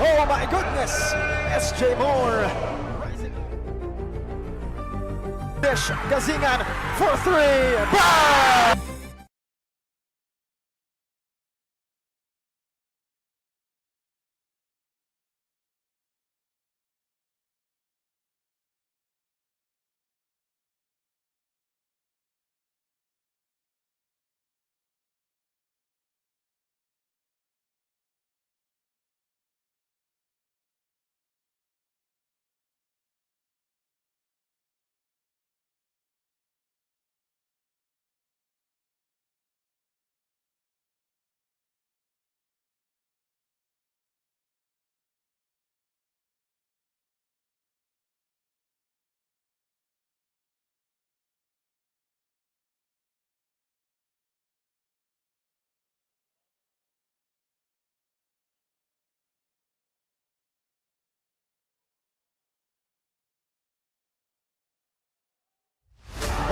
Oh my goodness! SJ Moore. Dish, Gazingan for three. Bang!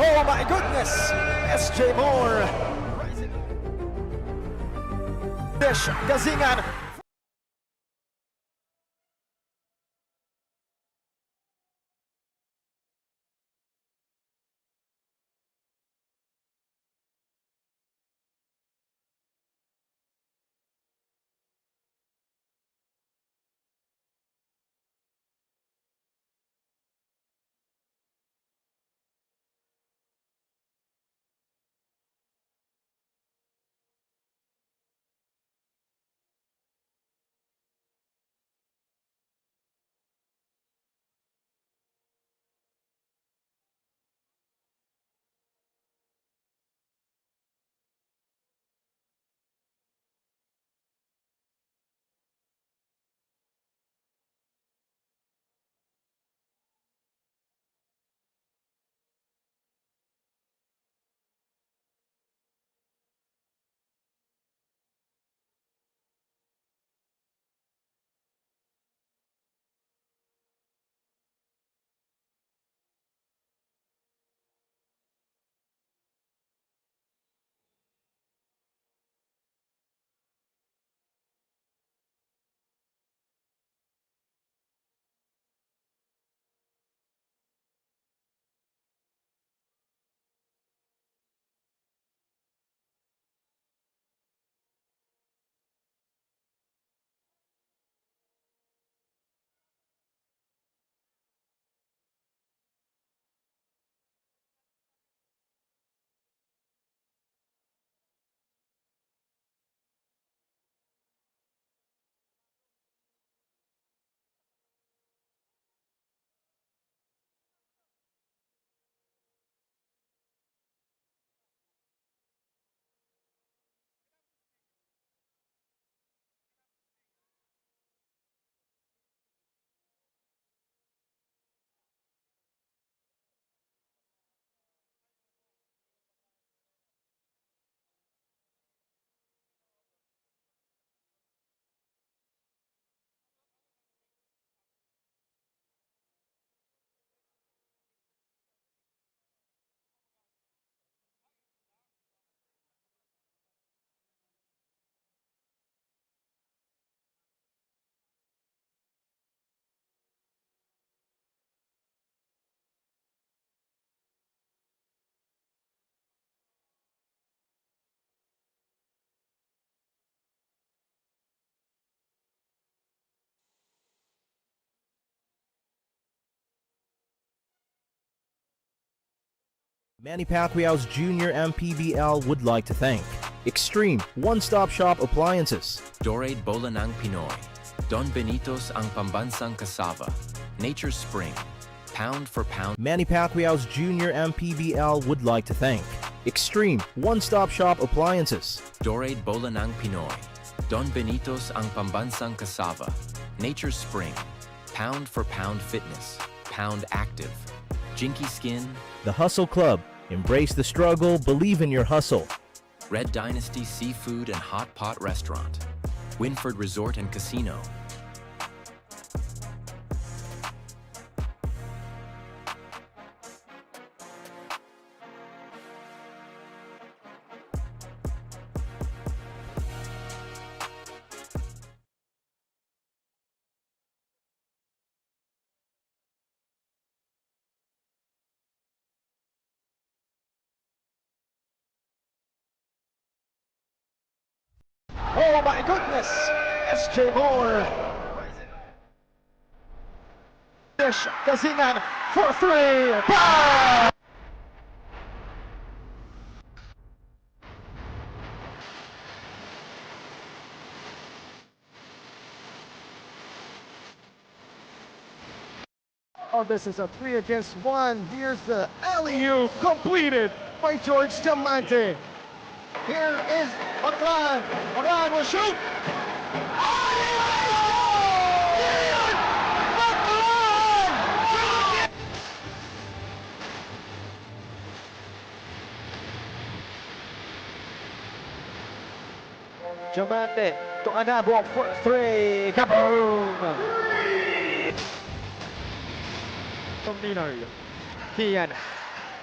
Oh my goodness! SJ Moore. Dish, Gazingan. Manny Pacquiao's Junior MPBL would like to thank Extreme One-Stop Shop Appliances, Dorade Bola ng Pinoy, Don Benito's ang pambansang cassava, Nature's Spring, pound for pound. Manny Pacquiao's Junior MPBL would like to thank Extreme One-Stop Shop Appliances, Dorade Bola ng Pinoy, Don Benito's ang pambansang cassava, Nature's Spring, pound for pound fitness, pound active, Jinky Skin, The Hustle Club, embrace the struggle, believe in your hustle, Red Dynasty Seafood and Hot Pot Restaurant, Winford Resort and Casino. Oh my goodness! SJ Moore. Dish, Gazingan for three. Bang! Oh, this is a 3 against 1. Here's the alley-oop completed by George Diamante. Here is Batang. Batang will shoot. Diamante to Anabo for three. Kaboom! From Nino. Kian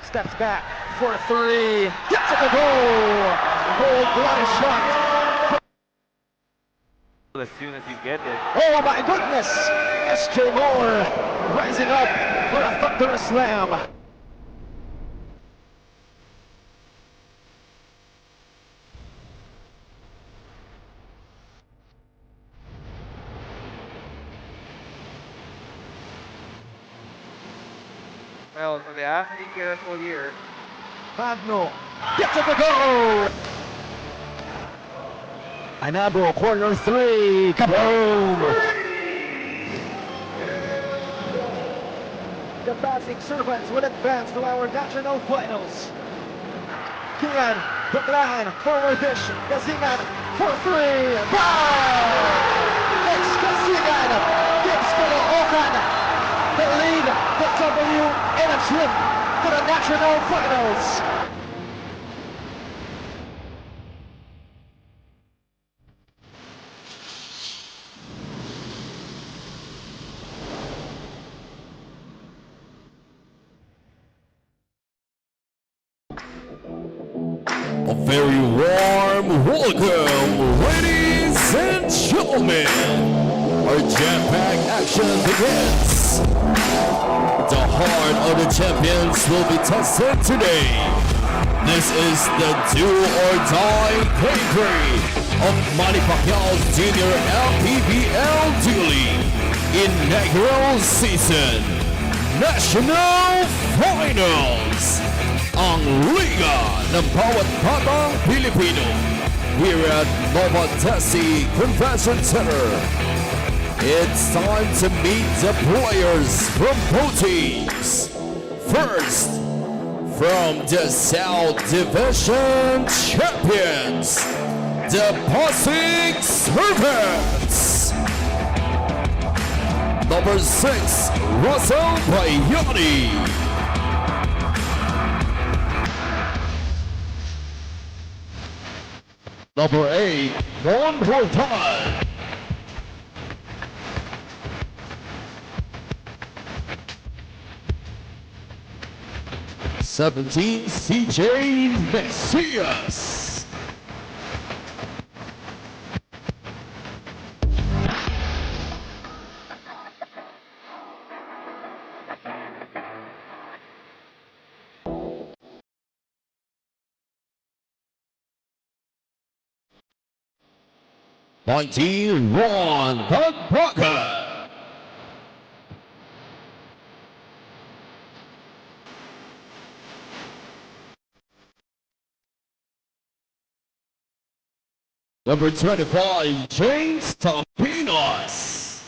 steps back for three. Gets it to goal. Cold-blooded shot. As soon as you get it. Oh my goodness! SJ Moore rising up for a thunderous slam. Well, for the athlete careful here. Magno gets it to go. Anabo corner three. Kaboom! The Pasig Servants will advance to our national finals. Kian, Batang, forward dish, Gazingan for three. Bang! It's Gazingan gives Caloocan the lead, the W in a trip to the national finals. A very warm welcome, ladies and gentlemen. Our jam-packed action begins. The heart of the champions will be tested today. This is the do-or-die pedigree of Manny Pacquiao's Junior MPBL Daily Inaugural Season National Finals. Ang Liga ng Bawat Batang Pilipino here at NOVADECI Convention Center. It's time to meet the players from both teams. First, from the South Division champions, the Pasig Servants. Number 6, Russell Bayani. Number 8, Juan Portal. #17, CJ Messias. Ron Barker. Number 25, James Tampinos.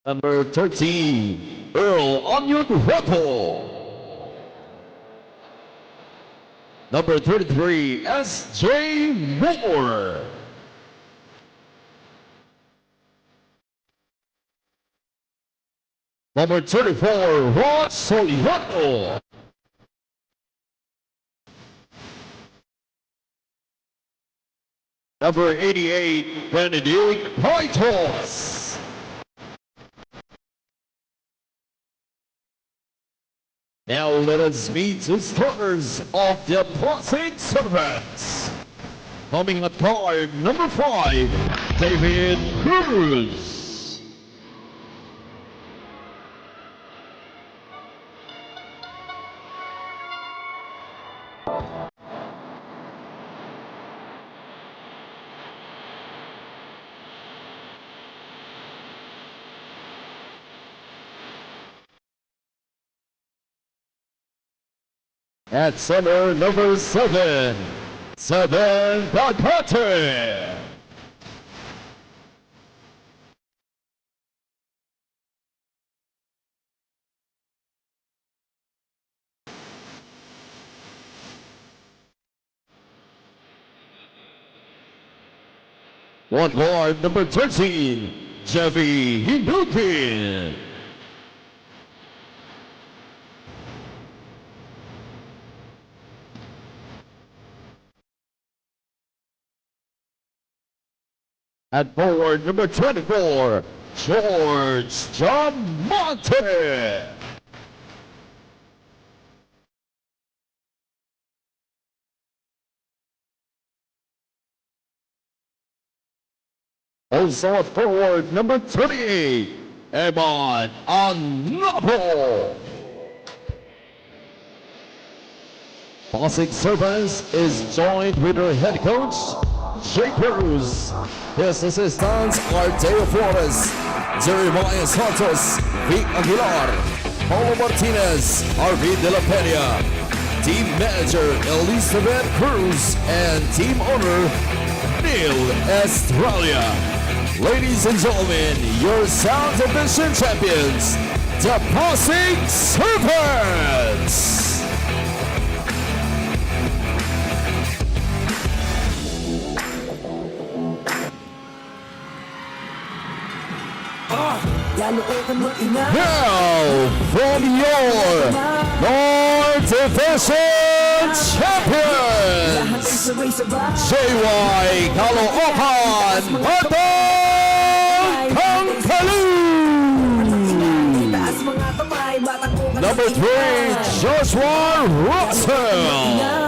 Number 13, Earl Onion Rebel. Number 33, S.J. Moore. Number 34, Rod Soliano. Number 88, Benedict Paitos. Now let us meet the starters of the Pasig Servants. Coming at card number 5, David Cruz. At center, number 7, Dakota. One guard, number 13, Jeffy Hindukin. At forward, number 24, George Jamonte. Also at forward, number 38, Eman Anapo. Pasig Servants is joined with their head coach, Jay Cruz. His assistants are Deo Flores, Jeremiah Santos, Vic Aguilar, Paulo Martinez, Arvid De La Peña, team manager Elizabeth Cruz, and team owner Neil Estrella. Ladies and gentlemen, your South Division champions, the Pasig Servants. Now, from your North Division champions, JY Caloocan, Batang Kankaloo. Number 3, Joshua Russell.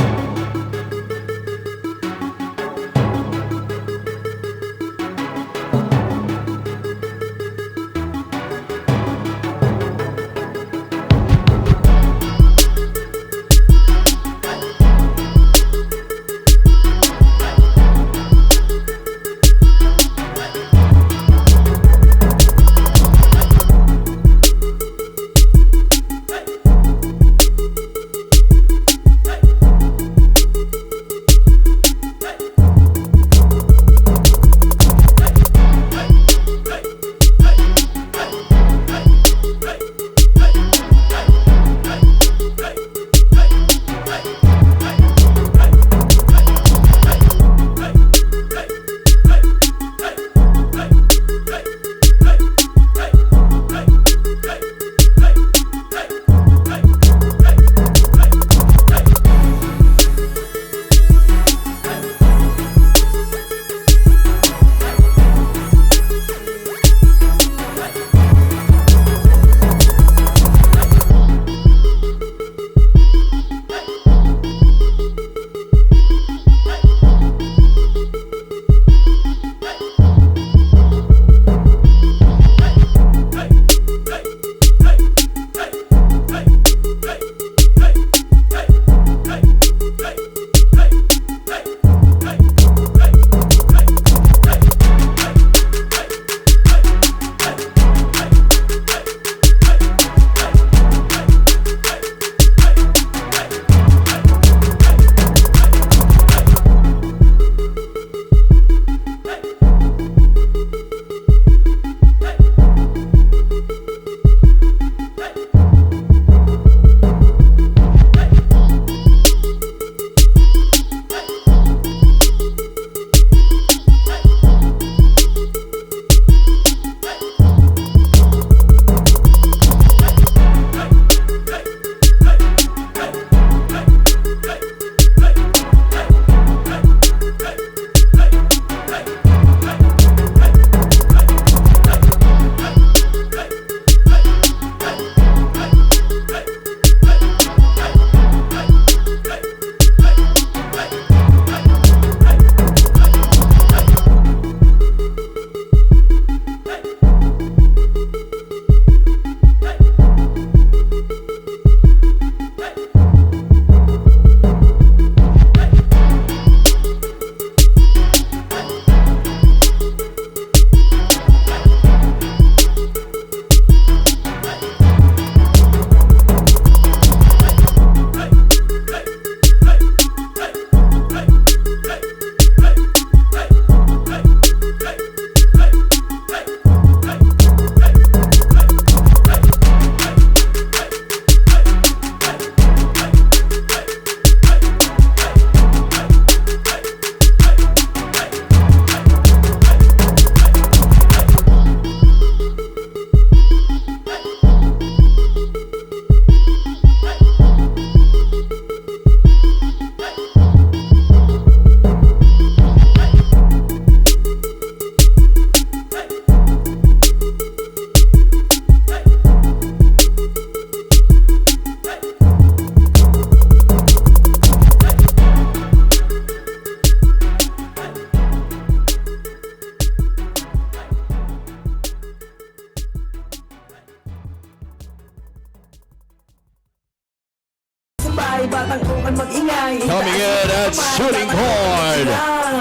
kamay, batangkungan mag-ingay. Coming in at shooting hard,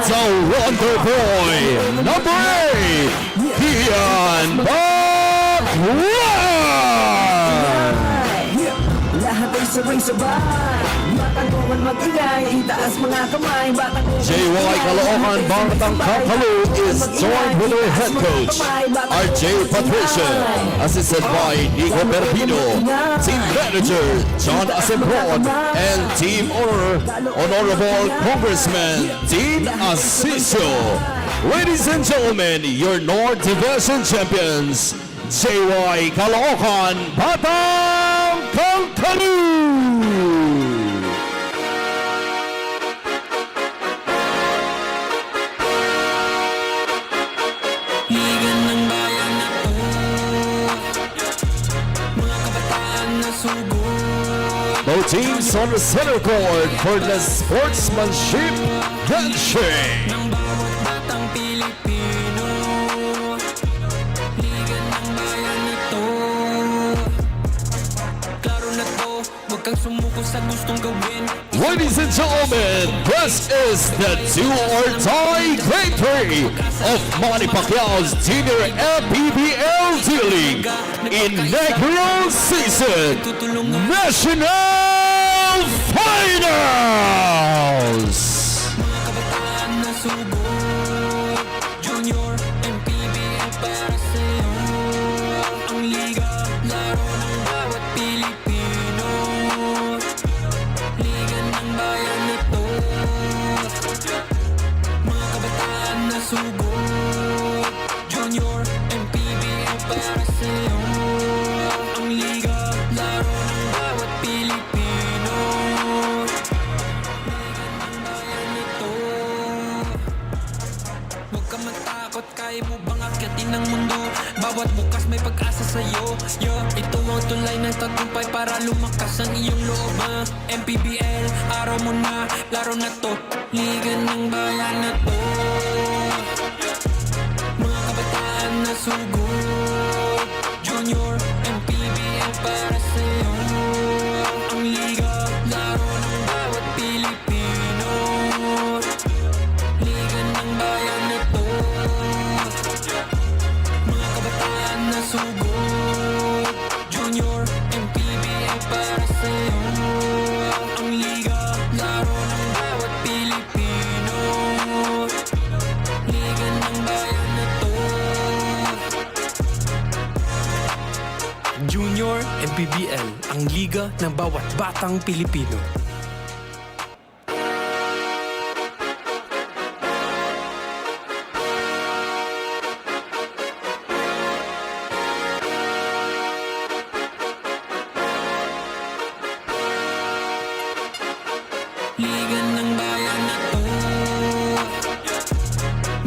the Wonder Boy, number 8, Kian Bakwan! Lahat ay sabay-sabay, batangkungan mag-ingay. Itaas mga kamay, batangkungan JY Caloocan Batang Kankaloo is joined with their head coach, RJ Patricia, assisted by Nico Perbino, team manager John Asempron, and team honorable Congressman Dean Asisio. Ladies and gentlemen, your North Division champions, JY Caloocan Batang Kankaloo! Both teams on the center court for the sportsmanship handshake. Ng bawat batang Pilipino, liga ng bayan na to. Klaro na to, huwag kang sumuko sa gustong gawin. Ladies and gentlemen, this is the do-or-die Grade 3 of Manny Pacquiao's Junior MPBL D-League Inaugural Season National Finals! Mga kabataan na subok, Junior MPBL para sa'yo. Ang liga, laro ng bawat Pilipino. Liga ng bayan na to. Mga kabataan na subok, Junior MPBL para sa'yo. Ang liga, laro ng bawat Pilipino. Liga ng bayan na to. Huwag ka matakot, kaya mo bang akyatin ang mundo? Bawat bukas may pag-asa sa'yo. Ito ang tulay ng tagumpay para lumakas ang iyong loob. MPBL, araw mo na, laro na to. Liga ng bayan na to. Mga kabataan na sugod, Junior MPBL para sa'yo. Ang liga, laro ng bawat Pilipino. Liga ng bayan na to. Mga kabataan na sugod, Junior MPBL para sa'yo. Ang liga, laro ng bawat Pilipino. Liga ng bayan na to. Junior MPBL, ang liga ng bawat batang Pilipino. Liga ng bayan na to.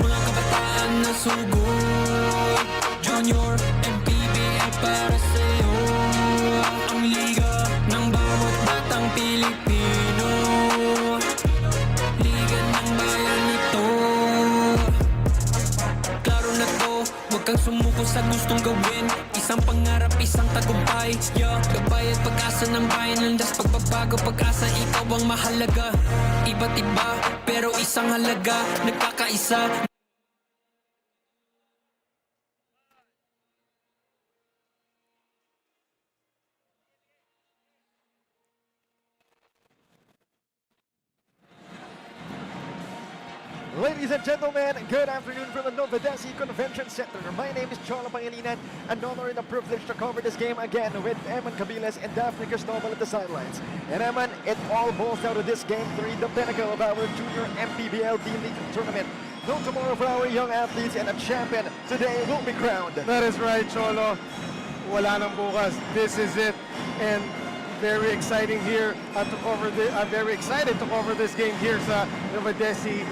Mga kabataan na sugod, Junior MPBL para sa'yo. Ang liga ng bawat batang Pilipino. Liga ng bayan na to. Klaro na to, huwag kang sumuko sa gustong gawin. Isang pangarap, isang tagumpay. Gabay at pag-asa ng bayan. Landas pagbabago, pag-asa, ikaw ang mahalaga. Iba't iba, pero isang halaga. Nagkakaisa. Ladies and gentlemen, good afternoon from the NOVADECI Convention Center. My name is Cholo Pangilinan, an honor and a privilege to cover this game again with Eman Cabiles and Daphne Cristobal at the sidelines. And Eman, it all boils down to this game 3, the pinnacle of our Junior MPBL D-League tournament. No tomorrow for our young athletes, and a champion today will be crowned. That is right, Cholo. Wala nang bukas. This is it. And very exciting here to cover this. I'm very excited to cover this game here sa NOVADECI,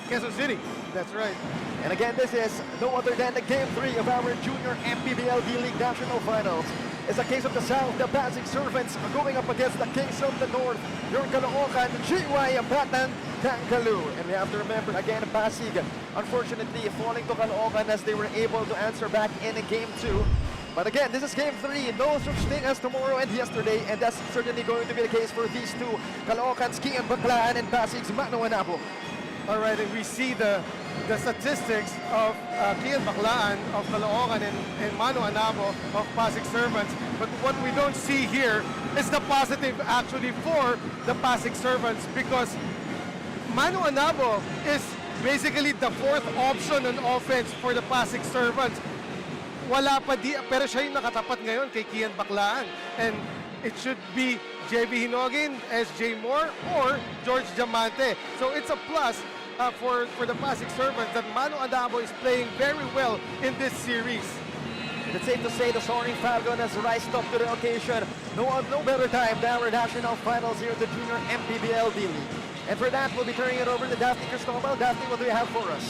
Quezon City. That's right. And again, this is no other than the game 3 of our Junior MPBL D-League National Finals. It's a case of the South, the Pasig Servants are going up against the Kings of the North, your Caloocan, GY Batang Kankaloo. And we have to remember again, Pasig, unfortunately falling to Caloocan as they were able to answer back in game 2. But again, this is game 3. No such thing as tomorrow and yesterday, and that's certainly going to be the case for these two. Caloocan's Kian Baclaan and Pasig's Mano Anapo. All right, and we see the statistics of Kian Baclaan of Caloocan and Mano Anabo of Pasig Servants. But what we don't see here is the positive actually for the Pasig Servants, because Mano Anabo is basically the fourth option on offense for the Pasig Servants. Wala pa pero siya yung nakatapat ngayon kay Kian Baclaan. And it should be JB Hinogin, SJ Moore, or George Diamante. So it's a plus for the Pasig Servants that Mano Anabo is playing very well in this series. It's safe to say the Soaring Falcon has risen up to the occasion. No better time than our national finals here at the Junior MPBL D-League. And for that, we'll be turning it over to Daphne Cristobal. Daphne, what do you have for us?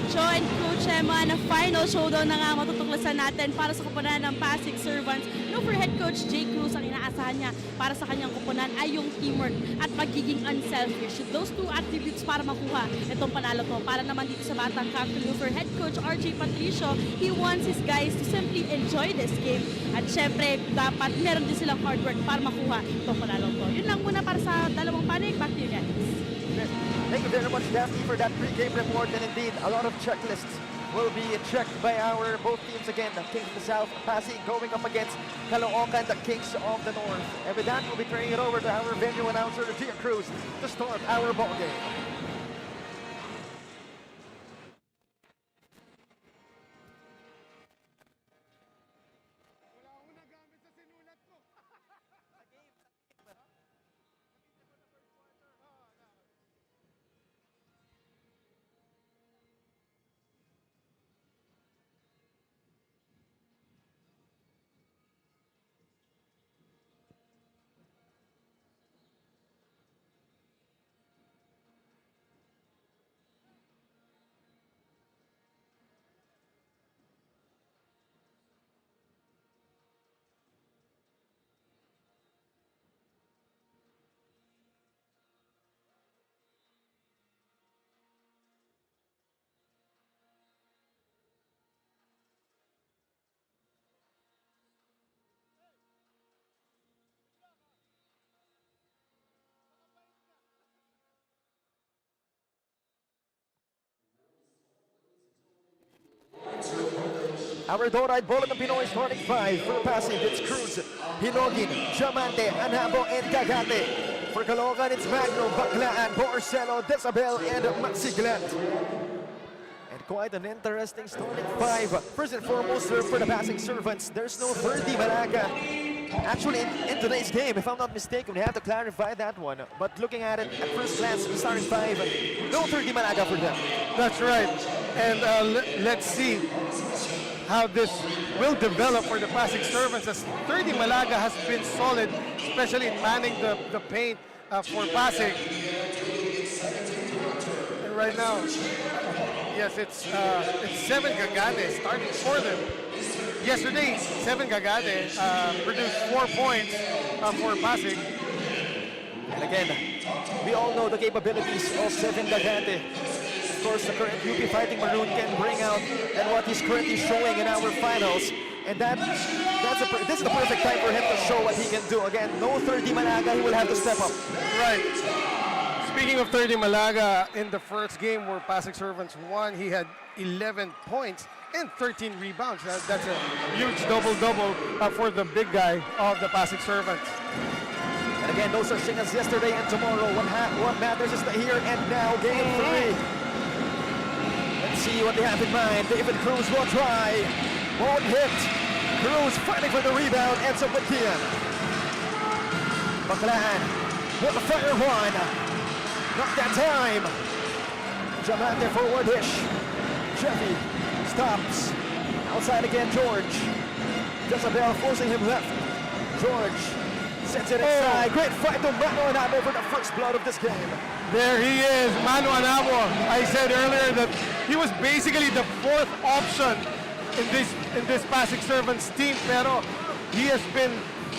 Joe and Coach Emma, na final showdown na nga matutuklasan natin para sa kupunan ng Pasig Servants. No, for Head Coach Jay Cruz, ang inaasahan niya para sa kanyang kupunan ay yung teamwork at pagiging unselfish. Those two attributes para makuha itong panalo to. Para naman dito sa Batang Kankaloo, for Head Coach RJ Patricio, he wants his guys to simply enjoy this game. At syempre, dapat meron din silang hard work para makuha itong panalo to. Yun lang muna para sa dalawang panig. Back to you guys. Thank you very much, Daphne, for that pre-game report. And indeed, a lot of checklists will be checked by our both teams again. The Kings of the South, Pasig, going up against Caloocan, the Kings of the North. And with that, we'll be turning it over to our venue announcer, Gia Cruz, to start our ball game. Our door-eyed ball ng Pinoy starting 5 for Pasig. It's Cruz, Hinogin, Diamante, Anabo, and Cagate. For Caloocan, it's Magno, Baclaan, Borcelo, Desabel, and Maxiglant. And quite an interesting starting 5. First and foremost, for the Pasig Servants, there's no 30 Malaga. Actually, in today's game, if I'm not mistaken, we have to clarify that one. But looking at it at first glance, starting 5, no 30 Malaga for them. That's right. And let's see how this will develop for the Pasig Servants, as 30 Malaga has been solid, especially in manning the paint for Pasig. And right now, yes, it's 7 Cagate starting for them. Yesterday, 7 Cagate produced 4 points for Pasig. And again, we all know the capabilities of 7 Cagate. Of course, the current UP Fighting Maroon can bring out and what he's currently showing in our finals. And this is the perfect time for him to show what he can do. Again, no 30 Malaga, he will have to step up. Right. Speaking of 30 Malaga, in the first game where Pasig Servants won, he had 11 points and 13 rebounds. That's a huge double-double for the big guy of the Pasig Servants. And again, no such thing as yesterday and tomorrow. What matters is the here and now, game 3. Let's see what they have in mind. David Cruz will try. Won't hit. Cruz fighting for the rebound. Ends up with Kian. Baclaan with the fire one. Not that time. Diamante forward dish. Jeffy stops. Outside again, George. Desabel forcing him left. George sets it inside. Great fight to Mano Anabo for the first blood of this game. There he is, Mano Anabo. I said earlier that he was basically the fourth option in this Pasig Servants team, pero he has been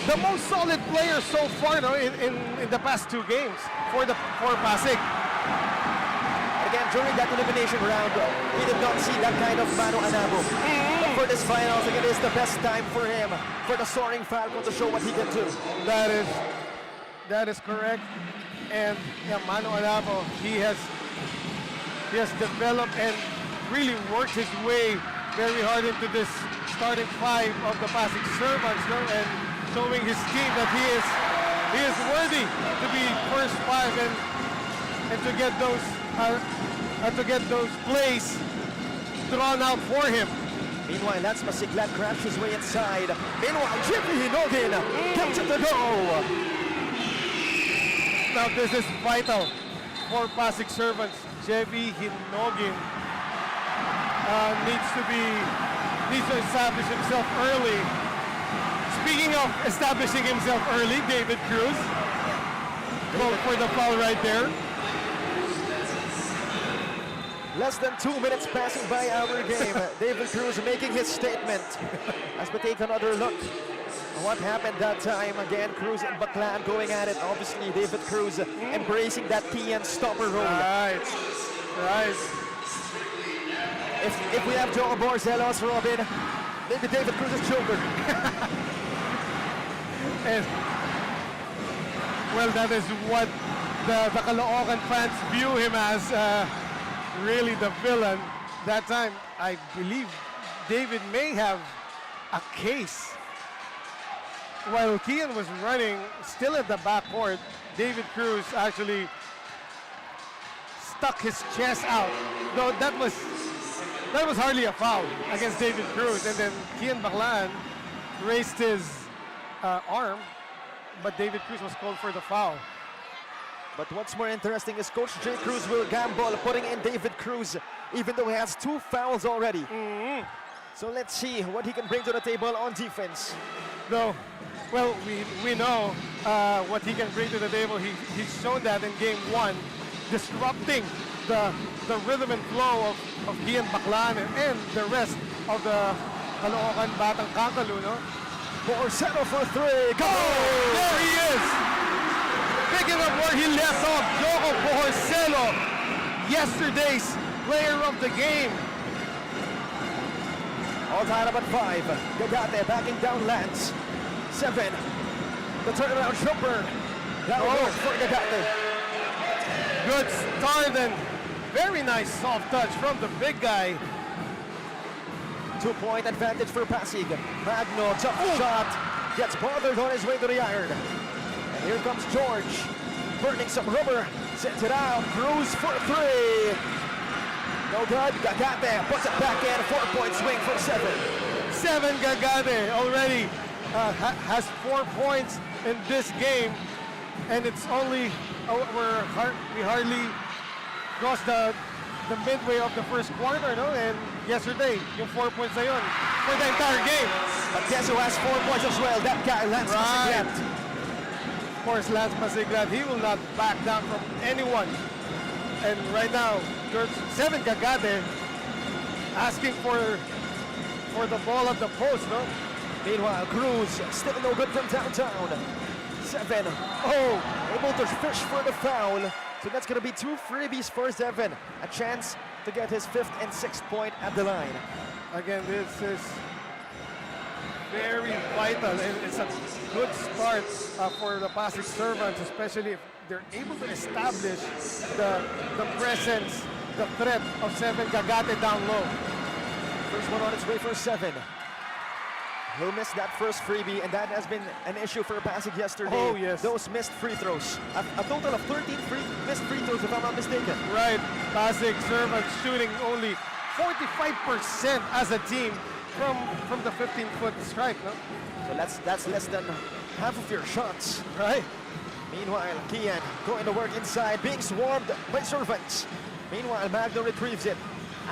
the most solid player so far, no, in the past 2 games for Pasig. Again, during that elimination round, we did not see that kind of Mano Anabo. But for this finals, and it is the best time for him, for the Soaring Falcon to show what he can do. That is correct. And yeah, Mano Alamo, he has developed and really worked his way very hard into this starting five of the Pasig Servants, no? And showing his team that he is worthy to be first five and to get those plays drawn out for him. Meanwhile, Lance Masiglan crashed his way inside. Meanwhile, Jeffrey Hinogin comes to the goal. Now this is vital for Pasig Servants. Jeffrey Hinogin needs to establish himself early. Speaking of establishing himself early, David Cruz called for the foul right there. Less than 2 minutes passing by our game. David Cruz making his statement as we take another look at what happened that time. Again, Cruz and Baclan going at it. Obviously, David Cruz embracing that TN stopper role. Right. If we have Joe Borzellos, Robin, maybe David Cruz is joker. And, well, that is what the Caloocan fans view him as. Really the villain. That time, I believe David may have a case. While Kian was running still at the backcourt, David Cruz actually stuck his chest out. Though that was hardly a foul against David Cruz. And then Kian Baclan raised his arm, but David Cruz was called for the foul. But what's more interesting is Coach Jay Cruz will gamble, putting in David Cruz, even though he has 2 fouls already. So let's see what he can bring to the table on defense. No, well, we know what he can bring to the table. He's shown that in game 1, disrupting the rhythm and flow of Kian Baclan and the rest of the Caloocan Batang Kankaloo, no? Borzello for 3. Go! Oh, there he is! Picking up where he left off, Joko Borzello, yesterday's player of the game. All tied up at 5. Gagate backing down Lance. 7. The turnaround jumper. That will work for Gagate. Good start and very nice soft touch from the big guy. 2-point advantage for Pasig. Magno, tough shot. Gets bothered on his way to the iron. And here comes George. Burning some rubber. Sends it out. Cruz for 3. No good. Gagate puts it back in. 4-point swing for 7. 7 Gagate already has 4 points in this game. And it's only, we hardly crossed the midway of the first quarter, no? And yesterday, yung 4 points na yun for the entire game. But guess who has 4 points as well? That guy, Lance Masiglan. Of course, Lance Masiglan, he will not back down from anyone. And right now, 7 Gagate asking for the ball at the post, no? Meanwhile, Cruz still no good from downtown. 7. Oh, able to fish for the foul. So that's going to be 2 freebies for 7. A chance to get his 5th and 6th point at the line. Again, this is very vital, and it's a good start for the Pasig Servants, especially if they're able to establish the presence, the threat of 7 Gagate down low. First one on its way for 7. He'll miss that first freebie, and that has been an issue for Pasig yesterday. Oh, yes. Those missed free throws. A total of 13 missed free throws, if I'm not mistaken. Right. Pasig Servants shooting only 45% as a team from the 15-foot stripe, no? So that's less than half of your shots. Right. Meanwhile, Kian going to work inside, being swarmed by Servants. Meanwhile, Magno retrieves it.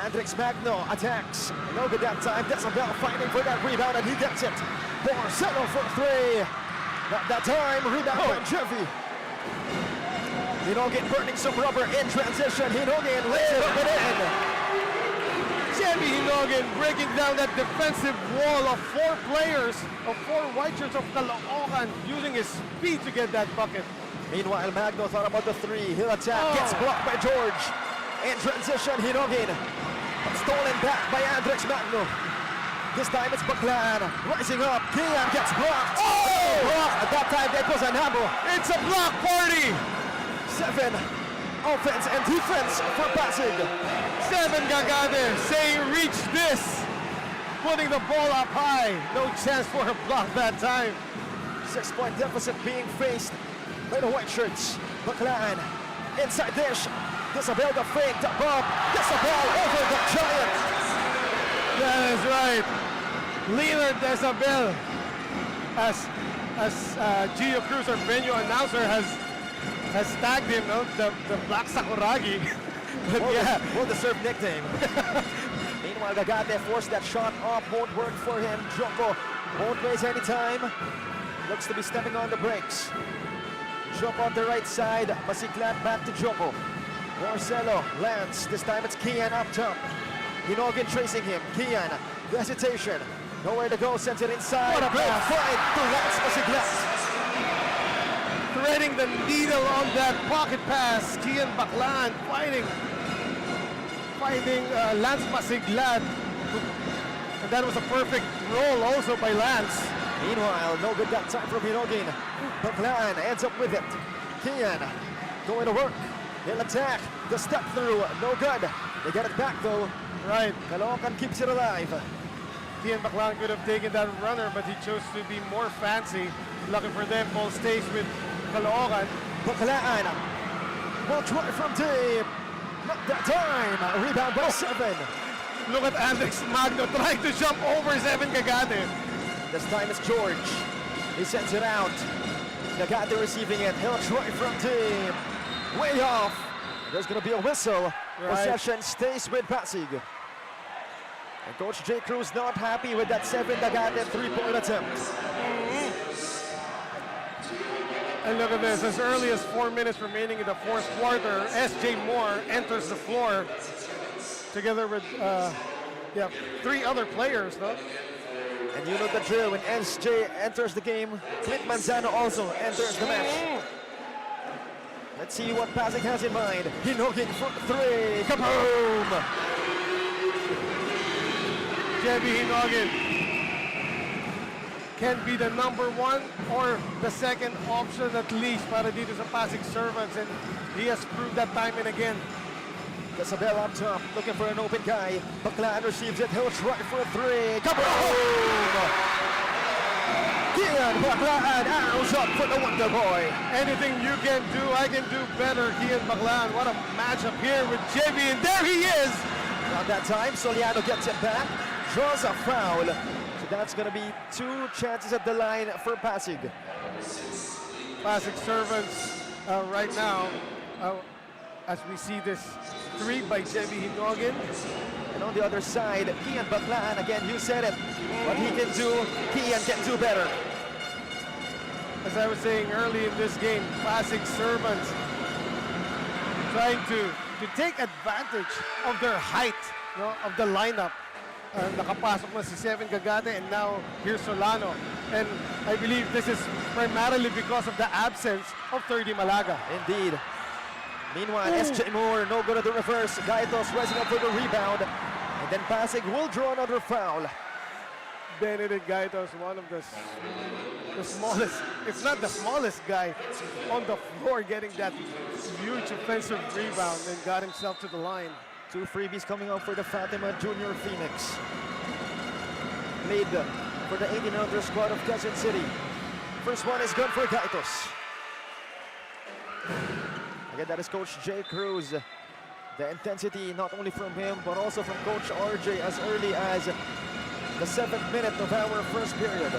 Andrix Magno attacks. No good that time. Decibel fighting for that rebound, and he gets it. Borzello for 3. Not that time. Rebound by Jeffy. Hinogin burning some rubber in transition. Hinogin lays it up and in. Jeffy Hinogin breaking down that defensive wall of 4 players, of 4 white shirts of Caloocan, using his speed to get that bucket. Meanwhile, Magno thought about the 3. He'll attack. Gets blocked by George. In transition, Hinogin. Stolen back by Andrix Magno. This time it's Baclan rising up. Kian gets blocked. Oh! Blocked. At that time, that was an ambo. It's a block party. 7 offense and defense for Pasig. 7 Gagade saying reach this. Putting the ball up high. No chance for a block that time. 6-point deficit being faced by the white shirts. Baclan inside dish. Isabel the fake to Bob. Gets the ball over the giant. That is right. Leonard Isabel, as Gio Cruz, our venue announcer, has tagged him, no? the Black Sakuragi. But yeah, well-deserved nickname. Meanwhile, Gagate forced that shot off. Won't work for him. Joko won't waste any time. Looks to be stepping on the brakes. Joko on the right side. Masiklat back to Joko. Marcelo lands. This time it's Kian up top. Hinogan tracing him. Kian, the hesitation. Nowhere to go. Sends it inside. What a great pass. fight to Lance Masiklat. threading the needle on that pocket pass. Kian Baclan finding Lance Masiglat. And that was a perfect roll also by Lance. Meanwhile, no good that time from Hinogin. Baclan ends up with it. Kian going to work. He'll attack. The step through. No good. They get it back though. Right. Caloocan keeps it alive. Kian Baclan could have taken that runner, but he chose to be more fancy. Lucky for them, ball stays with Caloocan. Baclan will try from deep. Not that time. Rebound by 7. Look at Alex Magno trying to jump over 7 Gagate. This time it's George. He sends it out. Gagate receiving it. He'll try from deep. Way off. There's going to be a whistle. Right. Possession stays with Pasig. And Coach J. Cruz not happy with that 7 Gagate 3-point attempt. And look at this, as early as 4 minutes remaining in the fourth quarter, S.J. Moore enters the floor together with 3 other players, no? And you know the drill, when S.J. enters the game, Clint Manzano also enters the match. Let's see what Pasig has in mind. Hinogin for 3, kaboom! Jebby Hinogin can be the number 1 or the second option at least para dito sa Pasig Servants, and he has proved that time and again. Isabel up top, looking for an open guy. Baclan receives it, he'll try for 3, kaboom! Kian Baclan arrows up for the Wonder Boy. Anything you can do, I can do better, Kian Baclan. What a matchup here with Jebby, and there he is! Around that time, Soliano gets it back, draws a foul. So that's going to be 2 chances at the line for Pasig. Pasig Servants right now, as we see this 3 by Jebby Hinogin. And on the other side, Kian Baclan, again, you said it. What he can do, Kian can do better. As I was saying early in this game, Pasig Servants trying to take advantage of their height, no, of the lineup. Nakapasok na si 7 Gagate, and now here's Solano. And I believe this is primarily because of the absence of 30 Malaga. Indeed. Meanwhile, S.J. Moore, no good at the reverse. Gaitos rising up for the rebound. And then Pasig will draw another foul. Benedict Gaitos, one of the smallest, if not the smallest guy on the floor, getting that huge offensive rebound and got himself to the line. 2 freebies coming up for the Fatima Junior Phoenix. Played for the 1800 squad of Quezon City. First one is good for Gaitos. Again, that is Coach J. Cruz. The intensity not only from him, but also from Coach RJ as early as the 7th minute of our first period.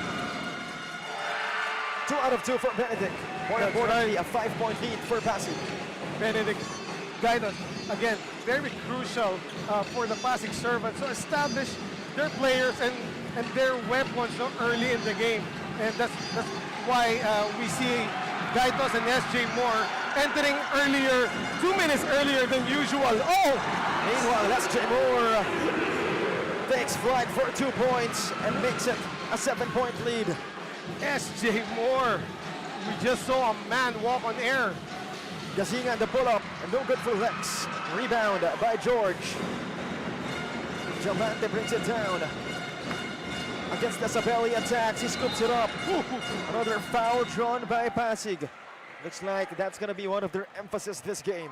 2 out of 2 for Benedict. More importantly, a 5-point lead for Pasig. Benedict Gaitos, again, very crucial for the Pasig Servants to establish their players and their weapons early in the game. And that's why we see Gaitos and S.J. Moore entering earlier, 2 minutes earlier than usual. Oh! Meanwhile, S.J. Moore takes flight for 2 points and makes it a 7-point lead. S.J. Moore, we just saw a man walk on air. Gazinga the pull-up, and no good for Lex. Rebound by George. Javante brings it down. against the Sabelli attacks. He scoops it up. Another foul drawn by Pasig. Looks like that's going to be one of their emphasis this game.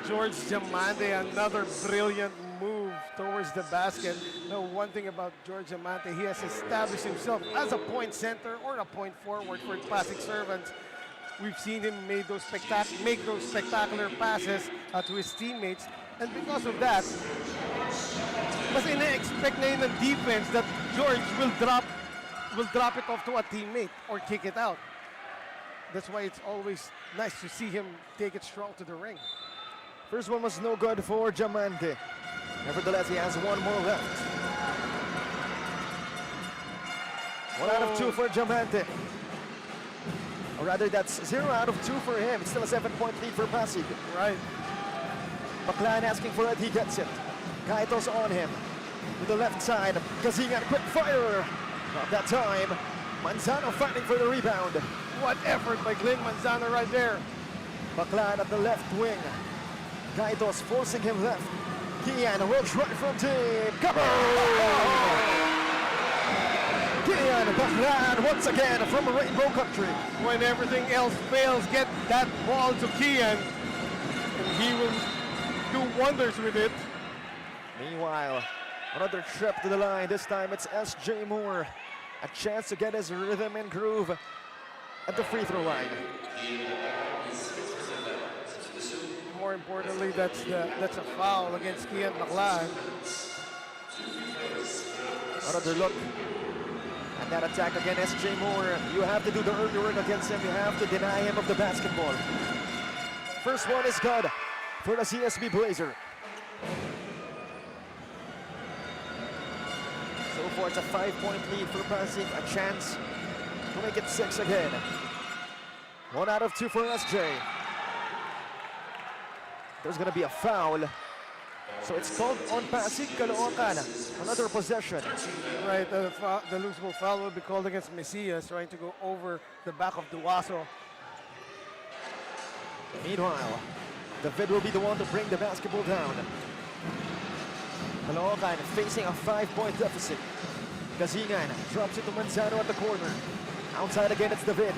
George Diamante, another brilliant move towards the basket. Now, one thing about George Diamante, he has established himself as a point center or a point forward for Pasig Servants. We've seen him make those spectacular passes to his teammates, and because of that, mas ina-expect na yun ng defense that George will drop it off to a teammate or kick it out. That's why it's always nice to see him take it strong to the ring. First one was no good for Diamante. Nevertheless, he has one more left. 1 out of 2 for Diamante. Or rather, that's 0 out of 2 for him. It's still a 7-point lead for Pasig. Right. Baclan asking for it, he gets it. Kaitos on him. To the left side, Gazingan, quick fire. Not that time. Manzano fighting for the rebound. What effort by Glenn Manzano right there. Baclan at the left wing. Kaitos forcing him left. Kian will try from deep. Kian Baclan once again from Rainbow Country. When everything else fails, get that ball to Kian, and he will do wonders with it. Meanwhile, another trip to the line. This time it's SJ Moore. A chance to get his rhythm and groove at the free throw line. More importantly, that's a foul against Kian Baclan. Another look. And that attack again, SJ Moore. You have to do the early work against him. You have to deny him of the basketball. First one is good for the CSB Blazer. So far, it's a 5-point lead for Pasig. A chance to make it 6 again. 1 out of 2 for SJ. There's going to be a foul. So it's called on Pasig, Caloocan. Another possession. Right, the losable foul will be called against Mesias, trying to go over the back of Duaso. Meanwhile, David will be the one to bring the basketball down. Caloocan facing a 5-point deficit. Gazingan drops it to Manzano at the corner. Outside again, it's David.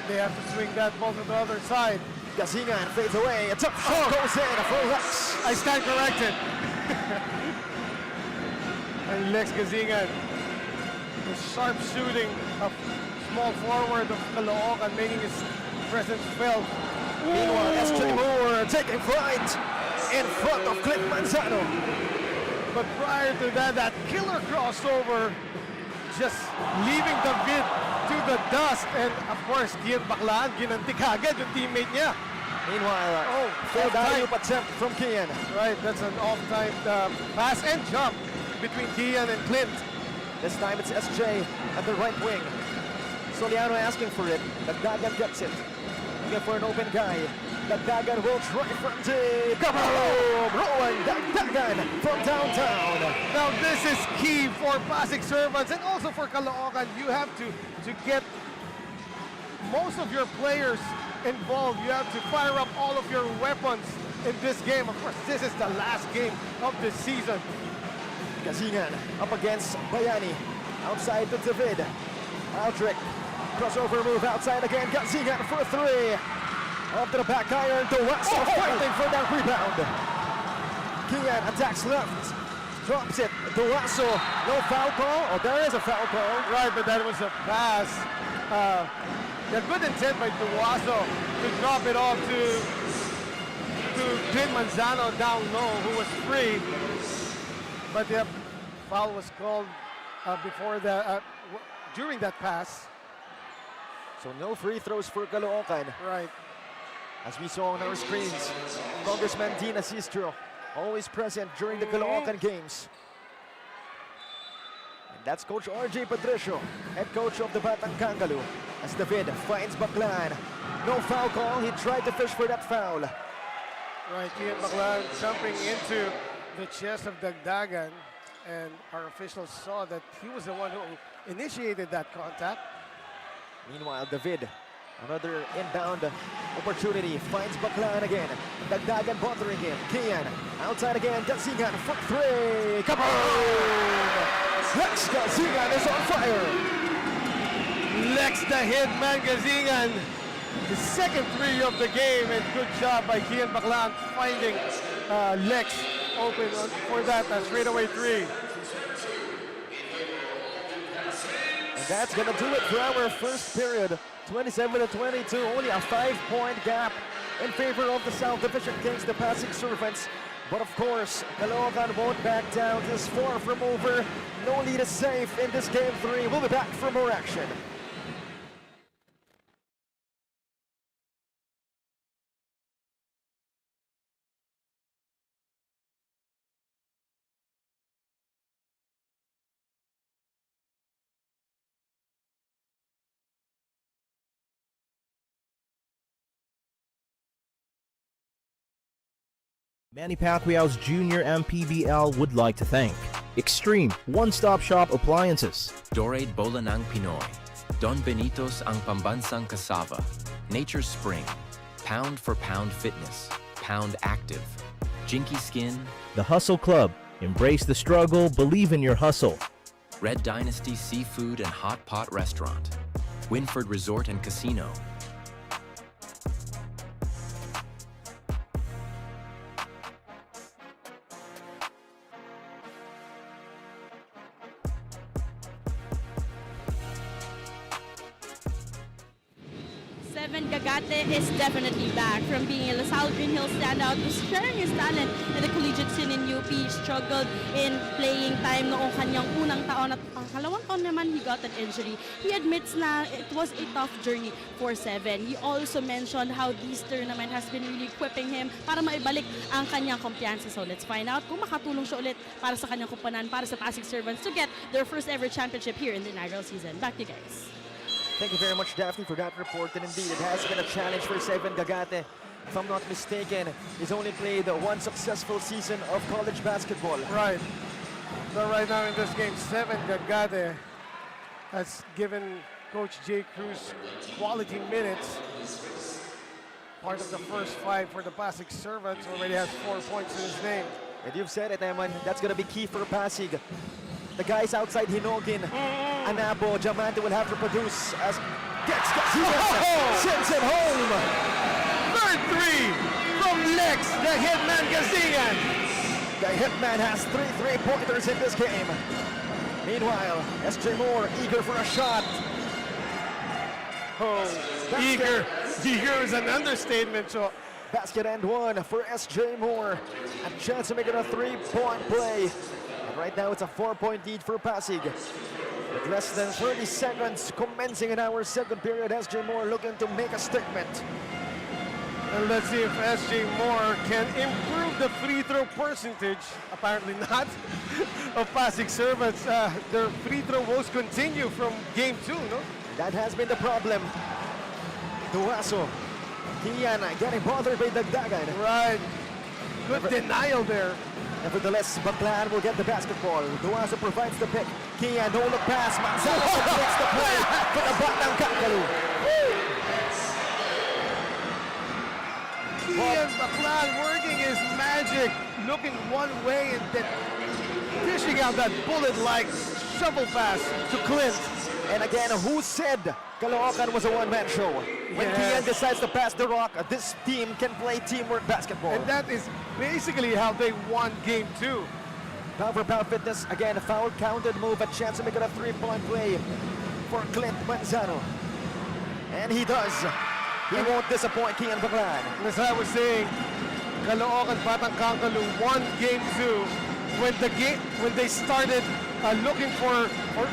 They have to swing that ball to the other side. Gazingan fades away. A tough shot goes in for Lex. I stand corrected. And Lex Gazingan, the sharp shooting of small forward of Caloocan, making his presence felt. Meanwhile, SJ Moore taking flight in front of Clint Manzano. But prior to that, that killer crossover, just leaving David to the dust. And of course, Kian Baclan, ginanti kagad yung teammate niya. Meanwhile, failed alley-oop attempt from Kian. Right, that's an off-time pass and jump between Kian and Clint. This time it's SJ at the right wing. Soliano asking for it. Dagdagan gets it. Looking for an open guy. Dagdagan will try from deep. Rowan Dagdagan from downtown. Now this is key for Pasig Servants and also for Caloocan. You have to get most of your players involved. You have to fire up all of your weapons in this game. Of course, this is the last game of the season. Gazingan up against Bayani. Outside to David. Aldrich. Crossover move outside again. Gazingan for 3. Up to the back iron. Duaso fighting for that rebound. Kian attacks left. Drops it. Duaso. No foul call. Oh, there is a foul call. Right, but that was a pass. The good intent by Duaso to drop it off to Clint Manzano down low, who was free. But the foul was called before the during that pass. So no free throws for Caloocan. Right. As we saw on our screens, Congressman Dina Sistro always present during the Caloocan games. And that's Coach RJ Patricio, head coach of the Batang Kankaloo. As David finds Baclan. No foul call. He tried to fish for that foul. Right, Kian Baclan jumping into the chest of Dagdagan, and our officials saw that he was the one who initiated that contact. Meanwhile, David Another inbound opportunity. Finds Baclan again. Dagdagan bothering him. Kian outside again. Gazingan for three. Kaboom! Lex Gazingan is on fire. Lex the hitman Gazingan. The second three of the game, and good job by Kian Baclan finding Lex open for that straightaway three. And that's gonna do it for our first period. 27-22, only a 5-point gap in favor of the South Division Kings, the Pasig Servants. But of course, Caloocan won't back down. This 4 from over. No lead is safe in this game 3. We'll be back for more action. Manny Pacquiao's Junior MPBL would like to thank Extreme One-Stop Shop Appliances, Dorade Bola ng Pinoy, Don Benito's ang pambansang kasava, Nature Spring, Pound for Pound Fitness, Pound Active, Jinky Skin, The Hustle Club, embrace the struggle, believe in your hustle, Red Dynasty Seafood and Hot Pot Restaurant, Winford Resort and Casino, Seven Gagate is definitely back. From being a LaSalle Green Hills standout to sharing his talent in the collegiate scene in UP. He struggled in playing time noong kanyang unang taon at pangalawang taon naman he got an injury. He admits na it was a tough journey for Seven. He also mentioned how this tournament has been really equipping him para maibalik ang kanyang kumpiyansa. So let's find out kung makatulong siya ulit para sa kanyang kumpanan, para sa Pasig Servants to get their first ever championship here in the inaugural season. Back to you guys. Thank you very much, Daphne, for that report. And indeed, it has been a challenge for Seven Gagate. If I'm not mistaken, he's only played one successful season of college basketball. Right. So right now in this game, Seven Gagate has given Coach Jay Cruz quality minutes. Part of the first 5 for the Pasig Servants, already has 4 points in his name. And you've said it, Eman, that's going to be key for Pasig. The guys outside Hinogin, Anabo, Diamante will have to produce as gets sends it home. Third three from Lex, the hitman Gazingan. The hitman has 3 3-pointers in this game. Meanwhile, SJ Moore eager for a shot. Eager is an understatement. So basket and one for SJ Moore. A chance to make it a 3-point play. Right now, it's a 4-point lead for Pasig. With less than 30 seconds commencing in our second period, SJ Moore looking to make a statement. And let's see if SJ Moore can improve the free throw percentage. Apparently not. Of Pasig Servants. Their free throw woes continue from game 2, no? That has been the problem. Duaso. Kian getting bothered by Dagdagan. Right. Good denial there. Nevertheless, Baclan will get the basketball. Duaso provides the pick. Kian, no look pass. Manzano completes the play for the Batang Kankaloo. Kian Baclan working his magic, looking one way and then dishing out that bullet-like shovel pass to Clint. And again, who said Caloocan was a one-man show? When Kian decides to pass the rock, this team can play teamwork basketball. And that is basically how they won game 2. Pound for pound fitness, again, a foul counted move, a chance to make it a 3-point play for Clint Manzano. And he does. He won't disappoint Kian Baclan. As I was saying, Caloocan Batang Kankaloo won game 2 when they started looking for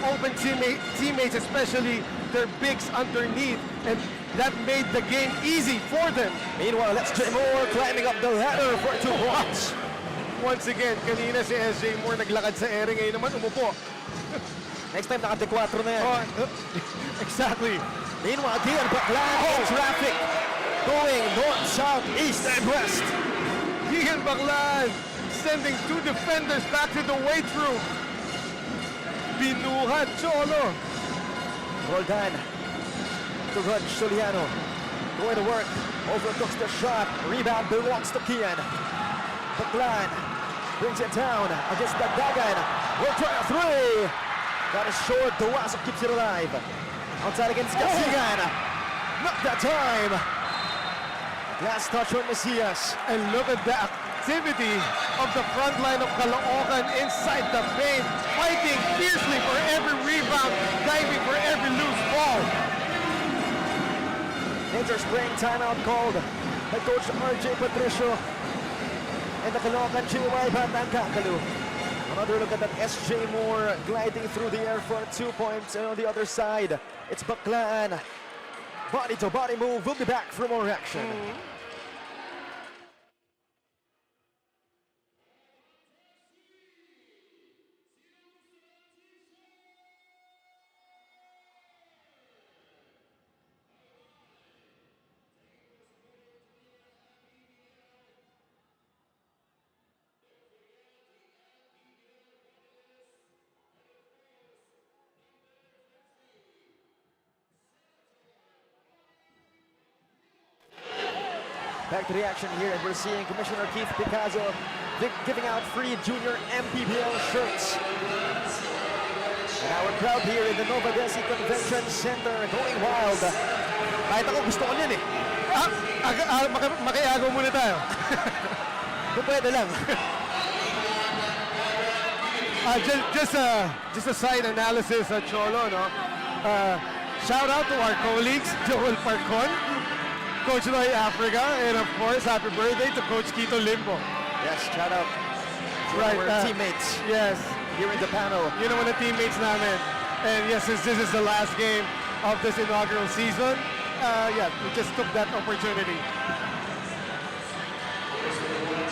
open teammates, especially their bigs underneath, and that made the game easy for them. Meanwhile, let's SJ Moore climbing up the ladder for 2 points. Once again, kanina si SJ Moore naglakad sa ere, ngayon naman umupo. Next time, naka-4 na yan. Exactly. Meanwhile, Kian Baclan traffic going north, south, east, and west. Kian Baclan sending 2 defenders back to the weight room. Binuhat Cholo. Roldan. to Rudge Soliano. Going to work. Overcooks the shot. Rebound belongs to Kian. Baclan brings it down against Dagdagan. Will try a three. That is short. Duwaso keeps it alive. Outside against Gasingan. Not that time. Last touch on Mesias. And look at the activity of the front line of Caloocan inside the paint, fighting fiercely for every rebound, diving for every loose ball. Nature Spring timeout called by Coach RJ Patricio and the Caloocan GY Batang Kankaloo. Another look at that SJ Moore gliding through the air for 2 points, and on the other side, it's Baclan. Body to body move. We'll be back for more action. Back to the action here, and we're seeing Commissioner Keith Picazo giving out free junior MPBL shirts. And our crowd here in the NOVADECI Convention Center going wild. Kahit ako gusto ko yun eh. Makiagaw muna tayo. Kung pwede lang. Just a side analysis, Cholo, no? Shout out to our colleagues, Joel Parcon, Coach Roy Africa, and of course, happy birthday to Coach Kito Limbo. Yes, shout out to our teammates. Yes. Here in the panel. You know, one of the teammates namin. And yes, since this is the last game of this inaugural season, yeah, we just took that opportunity.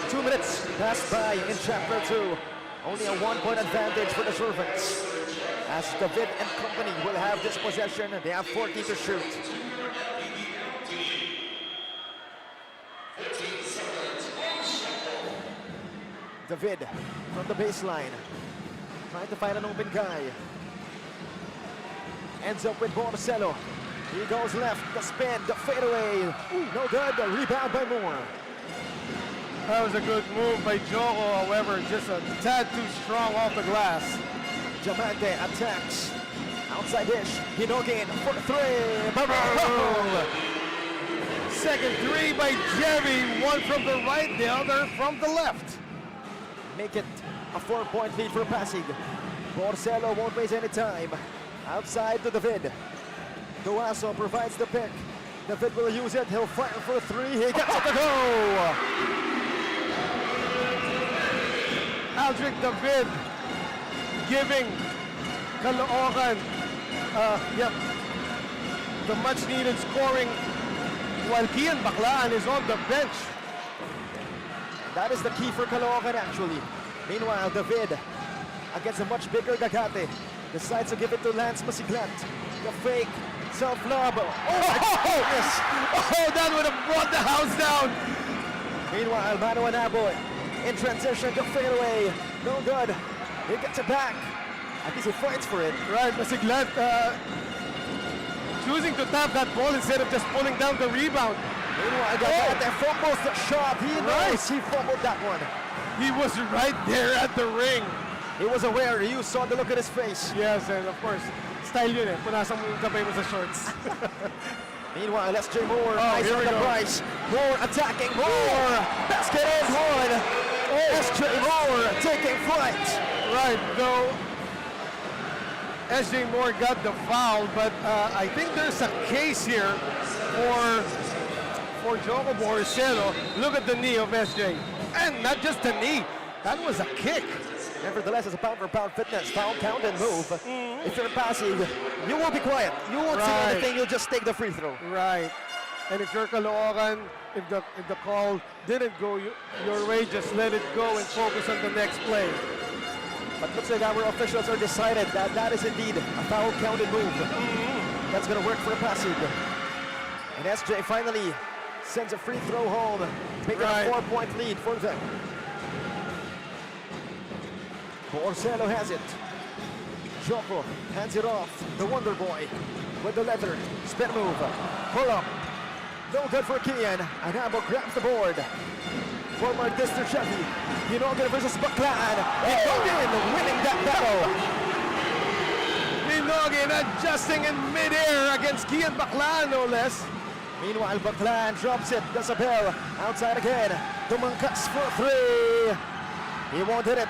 2 minutes passed by in Chapter 2. Only a 1-point advantage for the Servants. As David and company will have this possession, they have 40 to shoot. David from the baseline, trying to find an open guy. Ends up with Borsello. He goes left, the spin, the fadeaway. No good, the rebound by Moore. That was a good move by Joko, however, just a tad too strong off the glass. Jamante attacks. Outside dish, Hinogin for three. Second three by Jerry, one from the right, the other from the left. Make it a 4-point lead for Pasig. Borsello won't waste any time. Outside to David. Duwaso provides the pick. David will use it. He'll fire for three. He gets it to go. Aldrich David giving Caloocan the much needed scoring while Kian Baclan is on the bench. That is the key for Caloocan actually. Meanwhile, David against a much bigger Gagate decides to give it to Lance Masiglant. The fake self-lob. Oh my goodness! Oh, that would have brought the house down. Meanwhile, Manu Anabo in transition to fadeaway. No good. He gets it back. At least he fights for it. Right, Masiglant choosing to tap that ball instead of just pulling down the rebound. Meanwhile, Gagate fumbles the shot. He knows he fumbled that one. He was right there at the ring. He was aware. You saw the look at his face. Yes, and of course, style yun eh. Punasang mo yung kamay mo sa shorts. Meanwhile, SJ Moore, nice on the price. Moore attacking, Moore! Basket is one! SJ Moore taking flight. Right, though SJ Moore got the foul, but I think there's a case here for Joko Borsello. Look at the knee of SJ. And not just the knee, that was a kick. Nevertheless, it's a pound-for-pound fitness, foul, count, and move. If you're passing, you will be quiet. You won't see anything, you'll just take the free throw. Right. And if you're Caloocan, if the call didn't go your way, just let it go and focus on the next play. But looks like our officials are decided that that is indeed a foul, count, and move. That's going to work for Pasig. And SJ finally sends a free throw home, making a 4-point lead for them. Borsello has it. Joko hands it off. The Wonder Boy with the leather. Spin move. Pull up. No good for Kian. Anabo grabs the board. Former District Chevy. Inaugural versus Baclan. Inaugural winning that battle. Inaugural adjusting in midair against Kian Baclan, no less. Meanwhile, Baclan drops it. Isabel outside again. Dumangkas for three. He won't hit it.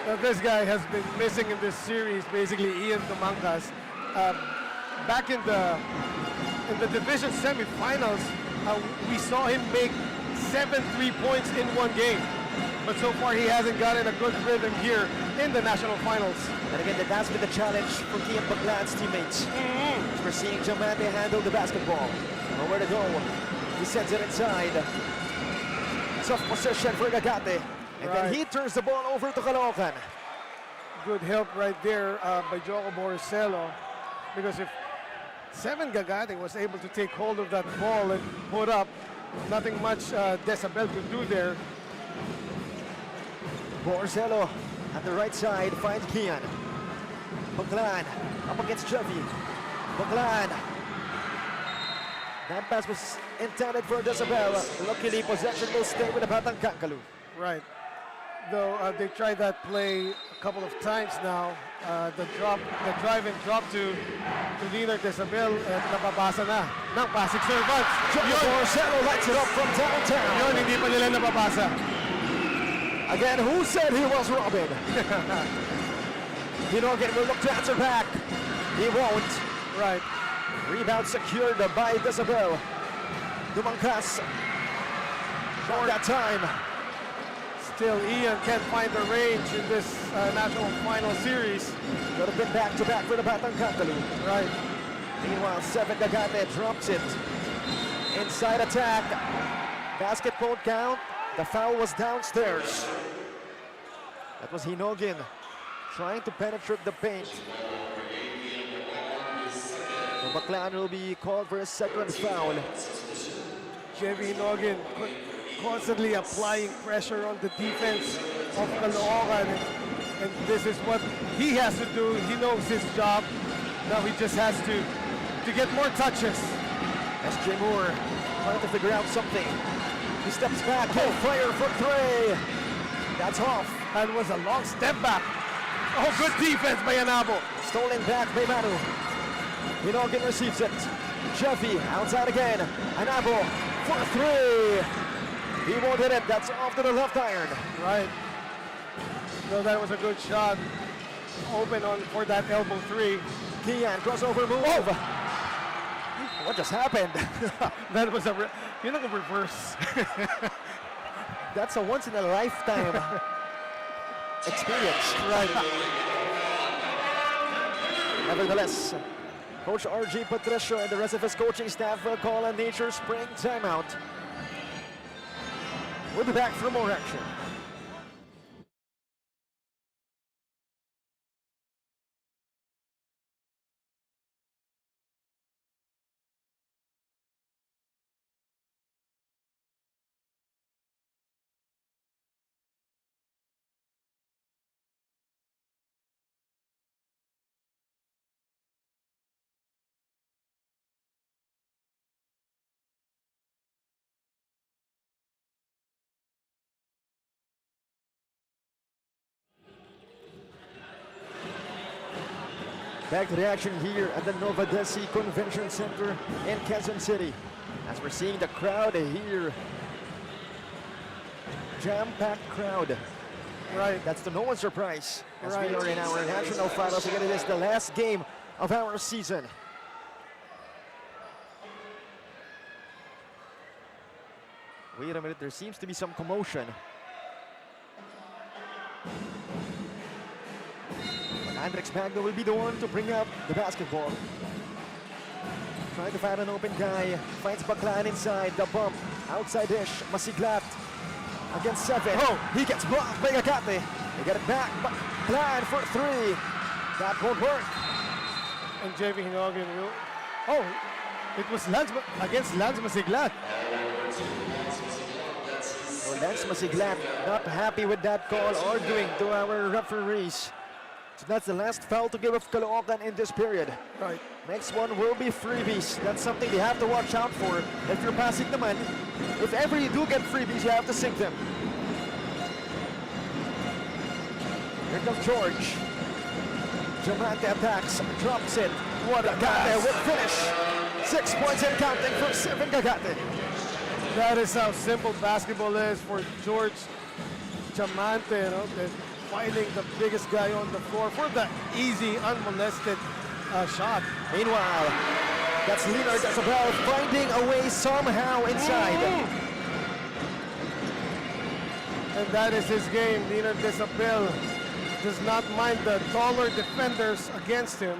Now, this guy has been missing in this series, basically Ian Dumangkas. Back in the division semifinals, we saw him make 7 3-points in one game. But so far, he hasn't gotten a good rhythm here in the national finals. And again, that's been the challenge for Kian Baclan's teammates. We're seeing Jamante handle the basketball. Nowhere to go. He sends it inside. Tough position for Gagate. And then he turns the ball over to Caloocan. Good help right there by Joko Boricelo. Because if Seven Gagate was able to take hold of that ball and put up, nothing much Decibel could do there. Boricelo at the right side finds Kian. Baclan up against Chevy. Baclan. That pass was intended for Decibel. Luckily, possession will stay with the Batang Kankaloo. Right. Though they tried that play a couple of times now. The drive and drop to leader Decibel at nababasa na ng Pasig Servants. Boricelo lights it up from downtown. Yun, hindi pa nila nababasa. Again, who said he was Robin? Inaugural will look to answer back. He won't. Right. Rebound secured by Decibel. Dumangkas. Short that time. Still, Ian can't find the range in this national final series. Could have been back-to-back for the Batang Kankaloo. Right. Meanwhile, Seven Gagate drops it. Inside attack. Basketball count. The foul was downstairs. That was Hinogin trying to penetrate the paint. So Baclan will be called for a second foul. Chevy Hinogin constantly applying pressure on the defense of Caloocan, and this is what he has to do. He knows his job. Now he just has to get more touches. SJ Moore trying to figure out something. He steps back, fire for three. That's off. And was a long step back. Oh, good defense by Anabo. Stolen back by Manu. Hinogin receives it. Jeffy outside again. Anabo for three. He won't hit it. That's off to the left iron. Right. So that was a good shot. Open on for that elbow three. Kian crossover move. Oh. What just happened? That was a reverse. That's a once in a lifetime experience. Right. Nevertheless, Coach RG Patricio and the rest of his coaching staff will call a nature spring timeout. We'll be back for more action. Back to the action here at the NOVADECI Convention Center in Quezon City. As we're seeing the crowd here. Jam-packed crowd. Right. That's to no one's surprise. As we are in our national finals. Again, it is the last game of our season. Wait a minute, there seems to be some commotion. Andrex Magno will be the one to bring up the basketball. Trying to find an open guy. Finds Baclan inside. The bump. Outside dish. Masiglat against Seven. Oh, he gets blocked by Agate. They get it back. Baclan for three. That won't work. And JV Hinogin will... Oh, it was Lance against Lance Masiglat. So Lance Masiglat not happy with that call, arguing to our referees. So that's the last foul to give of Caloocan in this period. Right. Next one will be freebies. That's something they have to watch out for. If you're passing naman, if ever you do get freebies, you have to sink them. Here comes George. Jamante attacks, drops it. What a Gagate pass. will finish. 6 points and counting for 7 Gagate. That is how simple basketball is for George Jamante, finding the biggest guy on the floor for the easy, unmolested shot. Meanwhile, that's Leonard Isabel finding a way somehow inside. And that is his game. Leonard Isabel does not mind the taller defenders against him.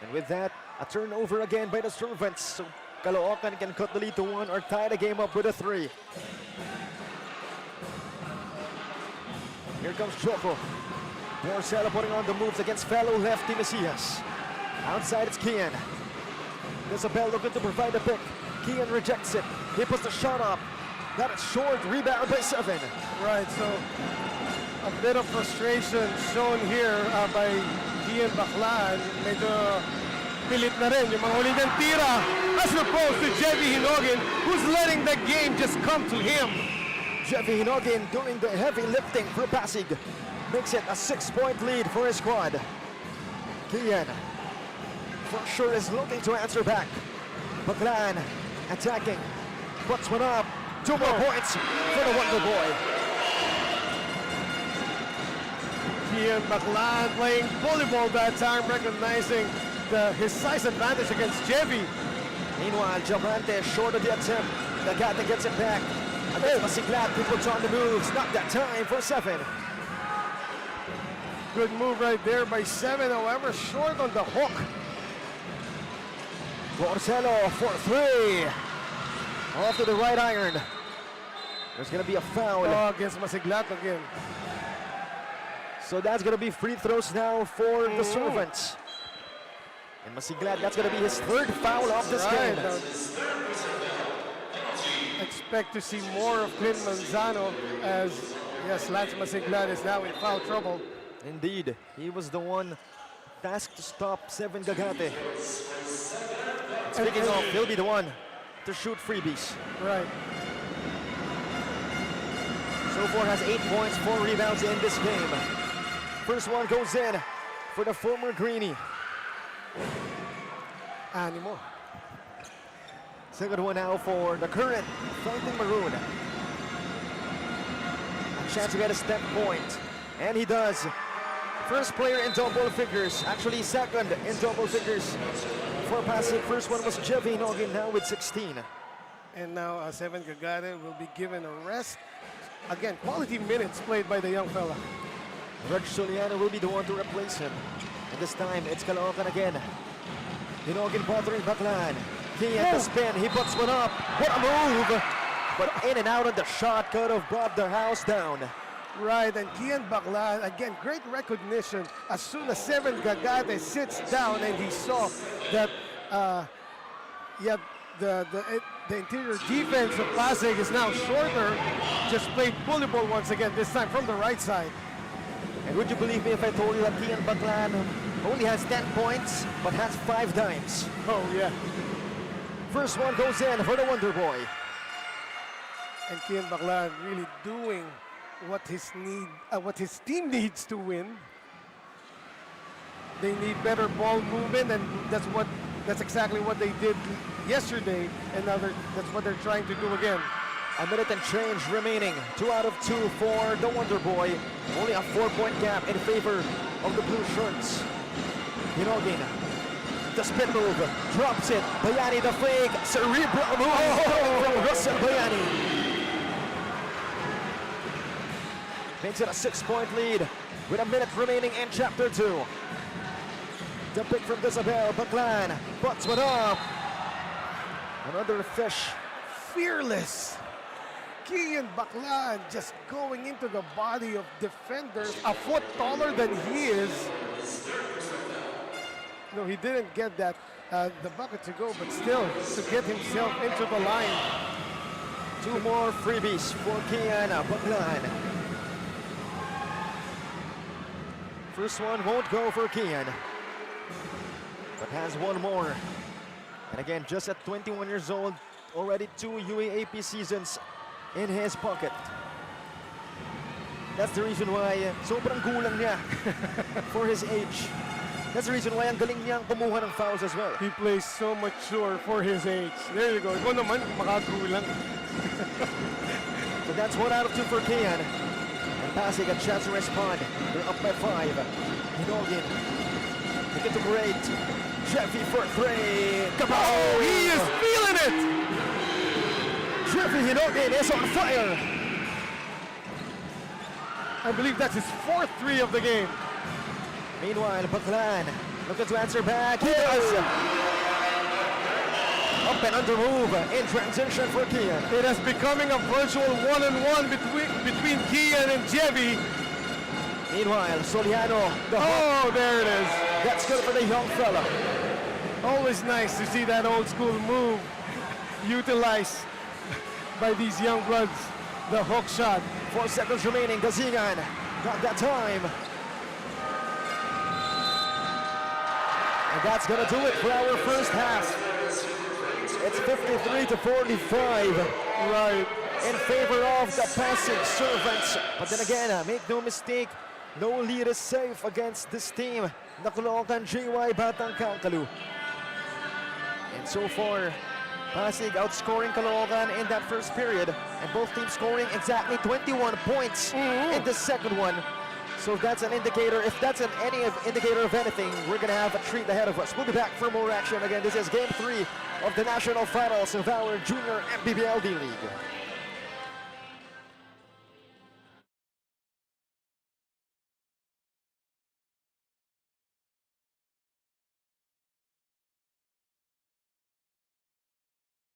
And with that, a turnover again by the servants. So Caloocan can cut the lead to 1 or tie the game up with a 3. Here comes Choco. Marcelo putting on the moves against fellow lefty Mesias. Outside it's Kian. Isabel looking to provide a pick. Kian rejects it. He puts the shot up. Got it short. Rebound by 7. Right, so a bit of frustration shown here by Kian Baclan. Medyo pilit na rin yung mga huli niyang tira as opposed to Jeffy Hinogin, who's letting the game just come to him. Jeffy Hinogin doing the heavy lifting for Pasig. Makes it a 6-point lead for his squad. Kian, for sure, is looking to answer back. Baclan attacking. Puts one up. 2 more points for the Wonder Boy. Kian Baclan playing volleyball that time, recognizing his size advantage against Jeffy. Meanwhile, Jamante short of the attempt. Gagate gets it back. Against Masiglat, who puts on the moves. Not that time for 7. Good move right there by 7, however, short on the hook. Marcelo for 3. Off to the right iron. There's going to be a foul. Oh, against Masiglat again. So that's going to be free throws now for the servants. And Masiglat, that's going to be his 3rd foul of this game. Expect to see more of Clint Manzano as, yes, Lance Masiglat is now in foul trouble. Indeed, he was the one tasked to stop 7 Gagate. Speaking of, he'll be the one to shoot freebies. Right. So far has 8 points, 4 rebounds in this game. First one goes in for the former Greenie. Animo. Second one now for the current Fighting Maroon. A chance to get his 10th point. And he does. First player in double figures. Actually, second in double figures for Pasig. First one was Jeffy Hinogin, now with 16. And now 7 Gagate will be given a rest. Again, quality minutes played by the young fella. Reg Soliano will be the one to replace him. And this time, it's Caloocan again. Hinogin bothering Baclan. King at the spin, he puts one up. What a move! But in and out of the shot could have brought the house down. Right, and Kian Baclan, again, great recognition. As soon as 7 Gagate sits down and he saw that, the interior defense of Pasig is now shorter, just played bully ball once again, this time from the right side. And would you believe me if I told you that Kian Baclan only has 10 points, but has 5 dimes? Oh, yeah. First one goes in for the Wonder Boy. And Kian Baclan really doing what his team needs to win. They need better ball movement, and that's exactly what they did yesterday, and now that's what they're trying to do again. A minute and change remaining. 2 out of 2 for the Wonder Boy. Only a 4-point gap in favor of the blue shirts. Hinogin, the spin move, drops it. Bayani the fake, cerebral move from Russell Bayani. Makes it a 6-point lead with a minute remaining in Chapter 2. The pick from Isabel, Baclan puts one up. Another fish. Fearless. Kian Baclan just going into the body of defenders, a foot taller than he is. No, he didn't get that the bucket to go, but still to get himself into the line. 2 more freebies for Kian Baclan. First one won't go for Kian, but has one more. And again, just at 21 years old, already 2 UAAP seasons in his pocket. That's the reason why sobrang gulang niya for his age. That's the reason why ang galing niyang kumuha ng fouls as well. He plays so mature for his age. There you go. Ikaw naman, makagulang. So that's 1 out of 2 for Kian. And Pasig a chance to respond. They're up by 5. Hinogin. Look at the great. Jeffy for 3. Kapow! Oh, he is feeling it! Jeffy Hinogin is on fire. I believe that's his 4th 3 of the game. Meanwhile, Baclan looking to answer back. He does. Up and under move in transition for Kian. It is becoming a virtual one-on-one between Kian and Jevy. Meanwhile, Soliano. Oh, there it is. That's good for the young fella. Always nice to see that old school move utilized by these young bloods. The hook shot. 4 seconds remaining. Gazingan got that time. And that's gonna do it for our first half. It's 53 to 45. Right. In favor of the Pasig Servants. But then again, make no mistake, no lead is safe against this team. The Caloocan JY Batang Kankaloo. And so far, Pasig outscoring Caloocan in that first period. And both teams scoring exactly 21 points in the second one. So if that's an indicator, if that's any indicator of anything, we're gonna have a treat ahead of us. We'll be back for more action. Again, this is Game 3 of the National Finals of our Junior MPBL D-League.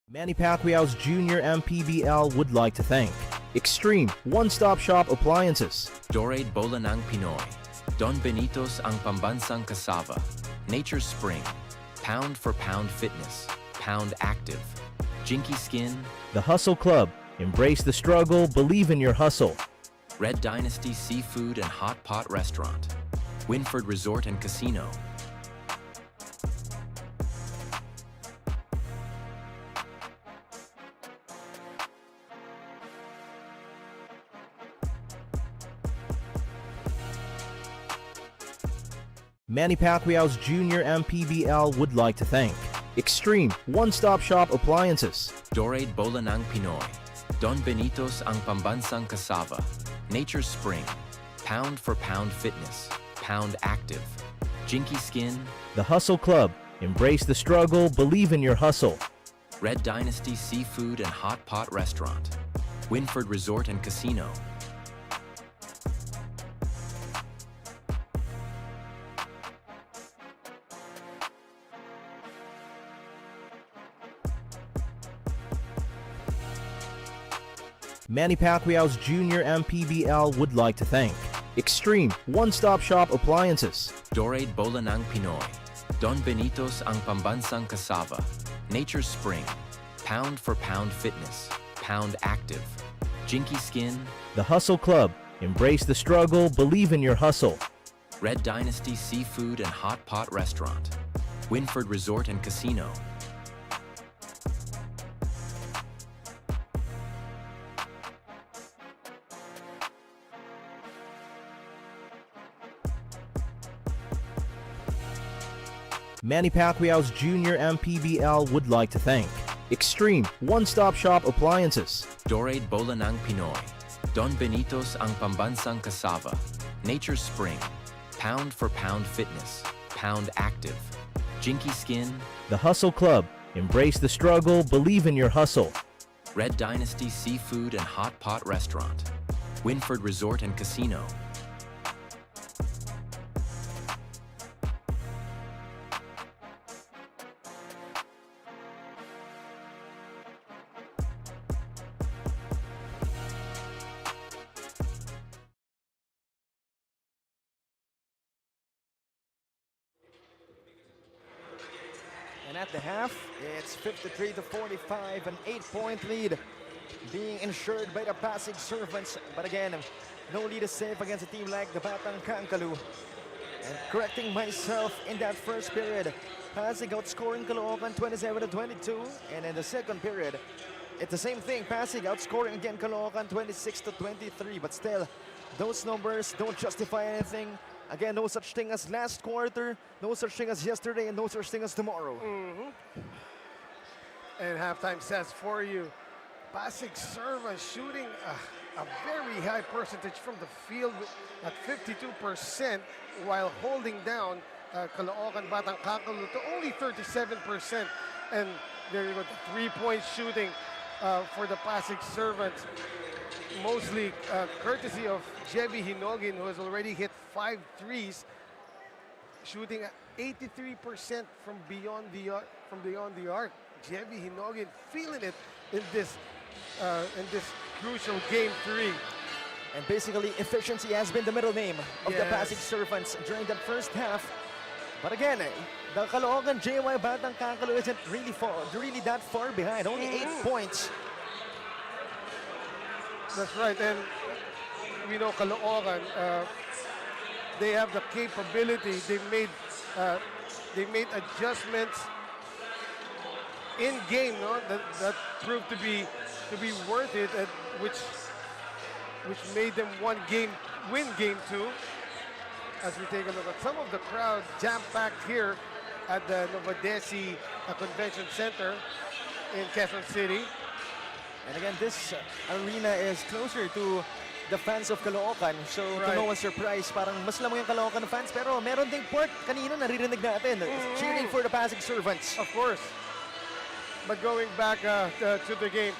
Manny Pacquiao's Junior MPBL would like to thank Extreme One-Stop Shop Appliances, Dorade Bola ng Pinoy, Don Benito's ang pambansang kasava, Nature's Spring, Pound for Pound Fitness, Pound Active, Jinky Skin, The Hustle Club, embrace the struggle, believe in your hustle, Red Dynasty Seafood and Hot Pot Restaurant, Winford Resort and Casino, Manny Pacquiao's Junior MPBL would like to thank Extreme One-Stop Shop Appliances, Dorade Bola ng Pinoy, Don Benito's ang pambansang kasava, Nature's Spring, Pound for Pound Fitness, Pound Active, Jinky Skin, The Hustle Club, embrace the struggle, believe in your hustle, Red Dynasty Seafood and Hot Pot Restaurant, Winford Resort and Casino, Manny Pacquiao's Junior MPBL would like to thank Extreme One-Stop Shop Appliances, Dorade Bola ng Pinoy, Don Benito's ang pambansang kasava, Nature's Spring, Pound for Pound Fitness, Pound Active, Jinky Skin, The Hustle Club, embrace the struggle, believe in your hustle, Red Dynasty Seafood and Hot Pot Restaurant, Winford Resort and Casino, Manny Pacquiao's Junior MPBL would like to thank Extreme One-Stop Shop Appliances, Dorade Bola ng Pinoy, Don Benito's ang pambansang kasava, Nature's Spring, Pound for Pound Fitness, Pound Active, Jinky Skin, The Hustle Club, embrace the struggle, believe in your hustle, Red Dynasty Seafood and Hot Pot Restaurant, Winford Resort and Casino, And at the half, it's 53 to 45, an 8-point lead being ensured by the Pasig Servants. But again, no lead is safe against a team like the Batang Kankaloo. And correcting myself, in that first period, Pasig outscoring Caloocan 27-22. And in the second period, it's the same thing. Pasig outscoring again Caloocan 26-23. But still, those numbers don't justify anything. Again, no such thing as last quarter, no such thing as yesterday, and no such thing as tomorrow. And halftime stats for you. Pasig Servants shooting a very high percentage from the field at 52%, while holding down Caloocan Batang Kankaloo to only 37%. And there you go, the three-point shooting for the Pasig Servants, mostly courtesy of Jevy Hinogin, who has already hit 5 threes, shooting at 83% from beyond the arc. Jevy Hinogin feeling it in this crucial game 3. And basically, efficiency has been the middle name of the Pasig Servants during the first half. But again, the Caloocan JY Batang Kankaloo isn't really that far behind. Only 8 points. That's right, and we know Caloocan, they have the capability. They made adjustments in game, no, that proved to be worth it, and which made them win game 2. As we take a look at some of the crowd jam-packed here at the NOVADECI Convention Center in Quezon City. And again, this arena is closer to the fans of Caloocan. So to no one's surprise, parang mas lamang yung Caloocan fans. Pero meron ding port kanina naririnig natin. Cheering for the Pasig Servants. Of course. But going back to the game,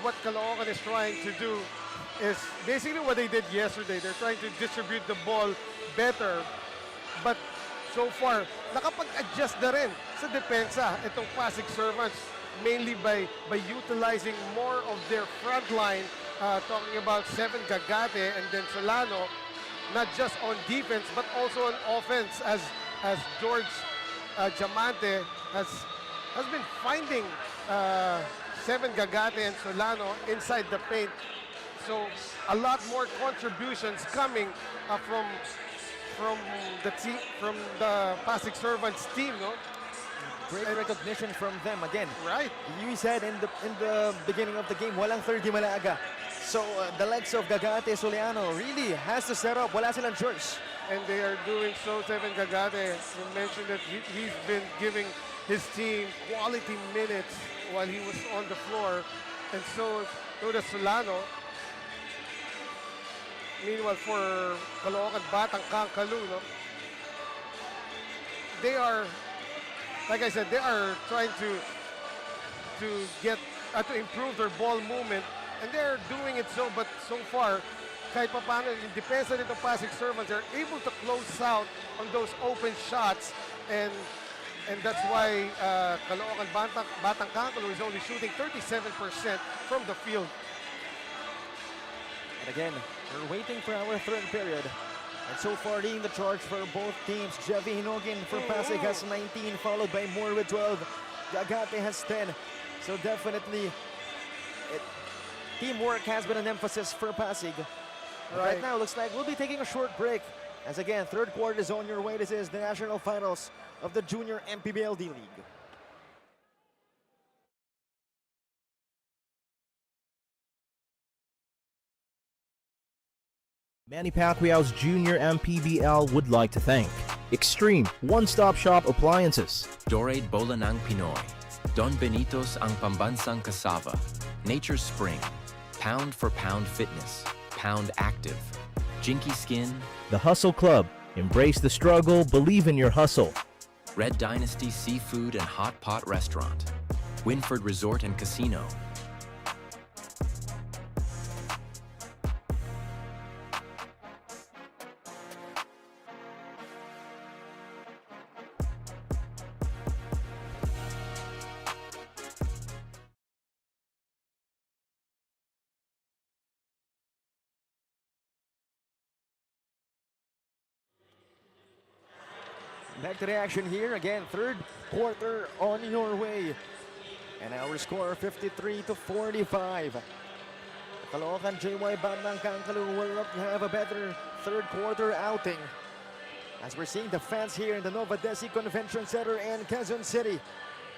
what Caloocan is trying to do is basically what they did yesterday. They're trying to distribute the ball better. But so far, nakapag-adjust na rin sa depensa itong Pasig Servants, mainly by utilizing more of their front line, talking about Seven Gagate and then Solano, not just on defense but also on offense, as George Diamante has been finding Seven Gagate and Solano inside the paint. So a lot more contributions coming from the Pasig Servants team, no? Great recognition from them again. Right. You said in the beginning of the game, walang third di malaga. So the likes of Gagate, Soliano really has to set up. Wala silang choice. And they are doing so. Seven Gagate, you mentioned that he's been giving his team quality minutes while he was on the floor, and so does Solano. Meanwhile, for Caloocan Batang Kankaloo, no, they are, like I said, they are trying to improve their ball movement, and they're doing it so. But so far, kahit paano, yung depensa nito Pasig Servants are able to close out on those open shots, and that's why Caloocan Batang Kankaloo is only shooting 37% from the field. And again, we're waiting for our third period. And so far, leading the charge for both teams. Jevy Hinogin for Pasig has 19, followed by Moore with 12. Gagate has 10. So definitely, teamwork has been an emphasis for Pasig. Right now, looks like we'll be taking a short break. As again, third quarter is on your way. This is the national finals of the Junior MPBL D-League. Manny Pacquiao's Junior MPBL would like to thank Extreme One-Stop Shop Appliances, Dorade Bola ng Pinoy, Don Benito's ang pambansang kasava, Nature Spring, Pound for Pound Fitness, Pound Active, Jinky Skin, The Hustle Club, embrace the struggle, believe in your hustle, Red Dynasty Seafood and Hot Pot Restaurant, Winford Resort and Casino, Back to the action here. Again, third quarter on your way. And our score 53-45. Caloocan JY Batang Kankaloo will look to have a better third quarter outing. as we're seeing the fans here in the NOVADECI Convention Center in Quezon City.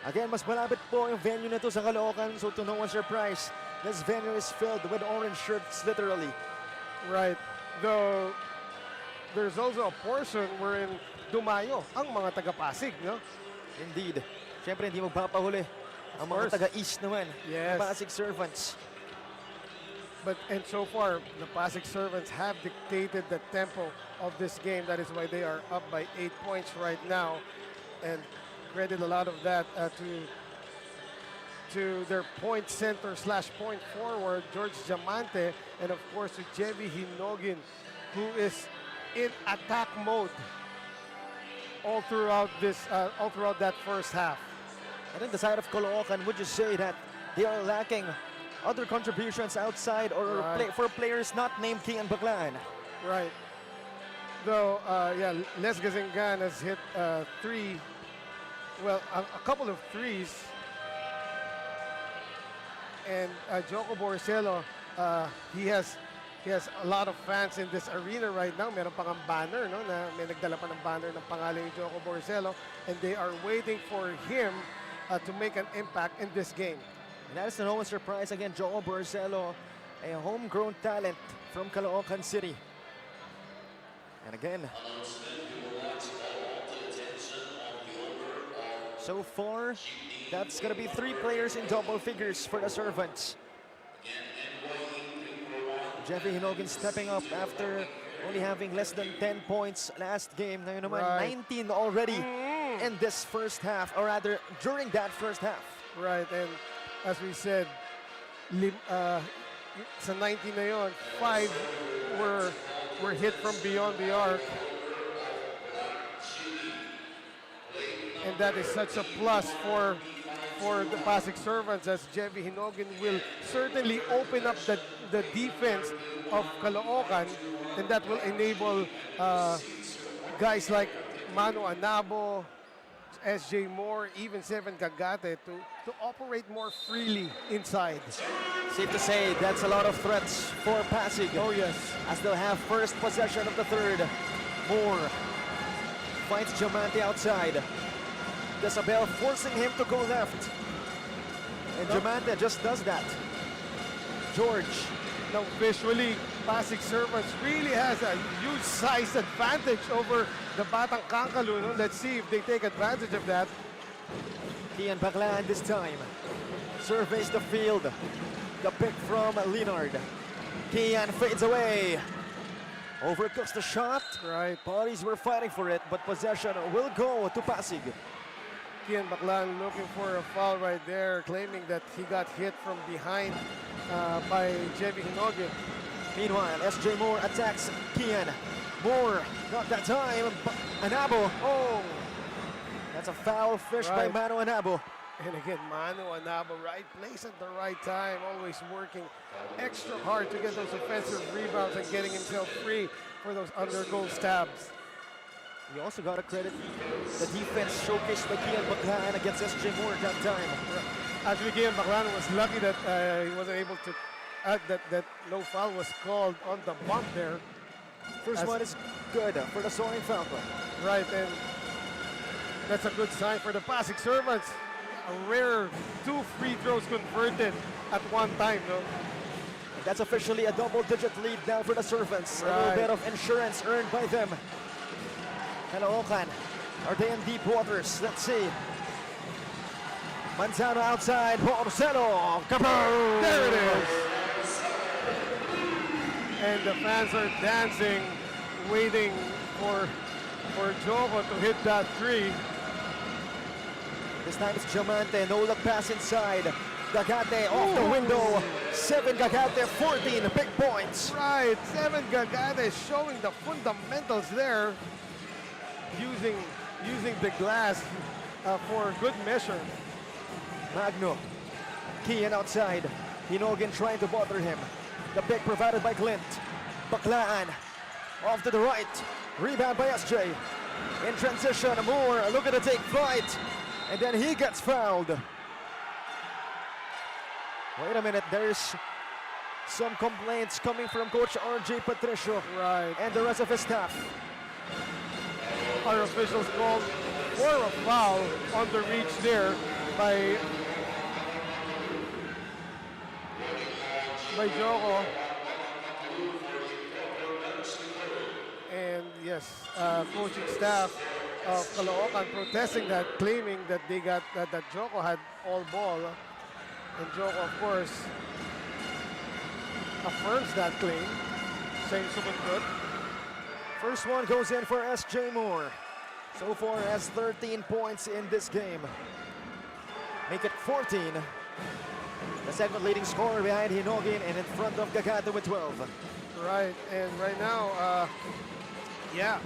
Again, mas malapit po yung venue nito sa Caloocan, so to no one's surprise, this venue is filled with orange shirts, literally. Right. Though there's also a portion wherein dumayo ang mga taga-Pasig, no? Indeed. Siyempre, hindi magpapahuli ang mga taga-East naman. Yes. Pasig servants. And so far, the Pasig servants have dictated the tempo of this game. That is why they are up by 8 points right now. And credit a lot of that to their point center / point forward, George Diamante, and of course to Jevi Hinogin, who is in attack mode all throughout that first half. And in the side of Caloocan, would you say that they are lacking other contributions outside or for players not named Kian Baclan? Right. Though, Les Gazingan has hit a couple of threes. And Joko Boricelo, he has a lot of fans in this arena right now. Meron pang ang banner, no? Na may nagdala pa ng banner ng pangalan ni Joko Boricelo, and they are waiting for him to make an impact in this game. And that is no one's surprise. Again, Joko Boricelo, a homegrown talent from Caloocan City. And again, so far, that's going to be 3 players in double figures for the servants. Jeffrey Hinogin stepping up after only having less than 10 points last game. Ngayon naman, 19 already in this first half, or rather, during that first half. Right, and as we said, sa 19 na yun, 5 were hit from beyond the arc. And that is such a plus for the Pasig servants, as Jevi Hinogin will certainly open up the defense of Caloocan, and that will enable guys like Manu Anabo, SJ Moore, even Seven Gagate to operate more freely inside. Safe to say that's a lot of threats for Pasig. Oh yes. As they'll have first possession of the third. Moore finds Diamante outside. Isabel forcing him to go left. And Diamante just does that. George. Now visually, Pasig servants really has a huge size advantage over the Batang Kankaloo. No? Let's see if they take advantage of that. Kian Baclan this time surveys the field. The pick from Leonard. Kian fades away. Overcooks the shot. Right. Bodies were fighting for it, but possession will go to Pasig. Kian Baclan looking for a foul right there, claiming that he got hit from behind by Jevi Hinogin. Meanwhile, SJ Moore attacks Kian. Moore, not that time. Anabo. Oh, that's a foul fish by Manu Anabo. And again, Manu Anabo, right place at the right time, always working extra hard to get those offensive rebounds and getting himself free for those undergoal stabs. We also got to credit the defense showcased by Kian Baclan against SJ Moore that time. Actually, Kian Baclan was lucky that he wasn't able to, that no foul was called on the bump there. First one is good for the Soaring Falcon. Right, and that's a good sign for the Pasig servants. A rare 2 free throws converted at one time, no? That's officially a double-digit lead now for the servants. A little bit of insurance earned by them. Caloocan, are they in deep waters? Let's see. Manzano outside, Boricelo, kaboom! There it is! And the fans are dancing, waiting for Joko to hit that 3. This time it's Diamante, no look pass inside. Gagate off the window. 7 Gagate, 14 big points. Right, 7 Gagate showing the fundamentals there. Using the glass for good measure. Magno, Kian outside. Hinogin trying to bother him. The pick provided by Clint. Baclan off to the right. Rebound by SJ. In transition, Moore looking to take flight. And then he gets fouled. Wait a minute, there's some complaints coming from Coach RJ Patricio and the rest of his staff. our officials called for a foul on the reach there by Joko. And yes, coaching staff of Caloocan protesting that, claiming that they got that Joko had all ball. And Joko, of course, affirms that claim, saying sumunod. First one goes in for SJ Moore. So far has 13 points in this game. Make it 14. The second leading scorer behind Hinogin and in front of Gagata with 12. Right, and right now, yeah,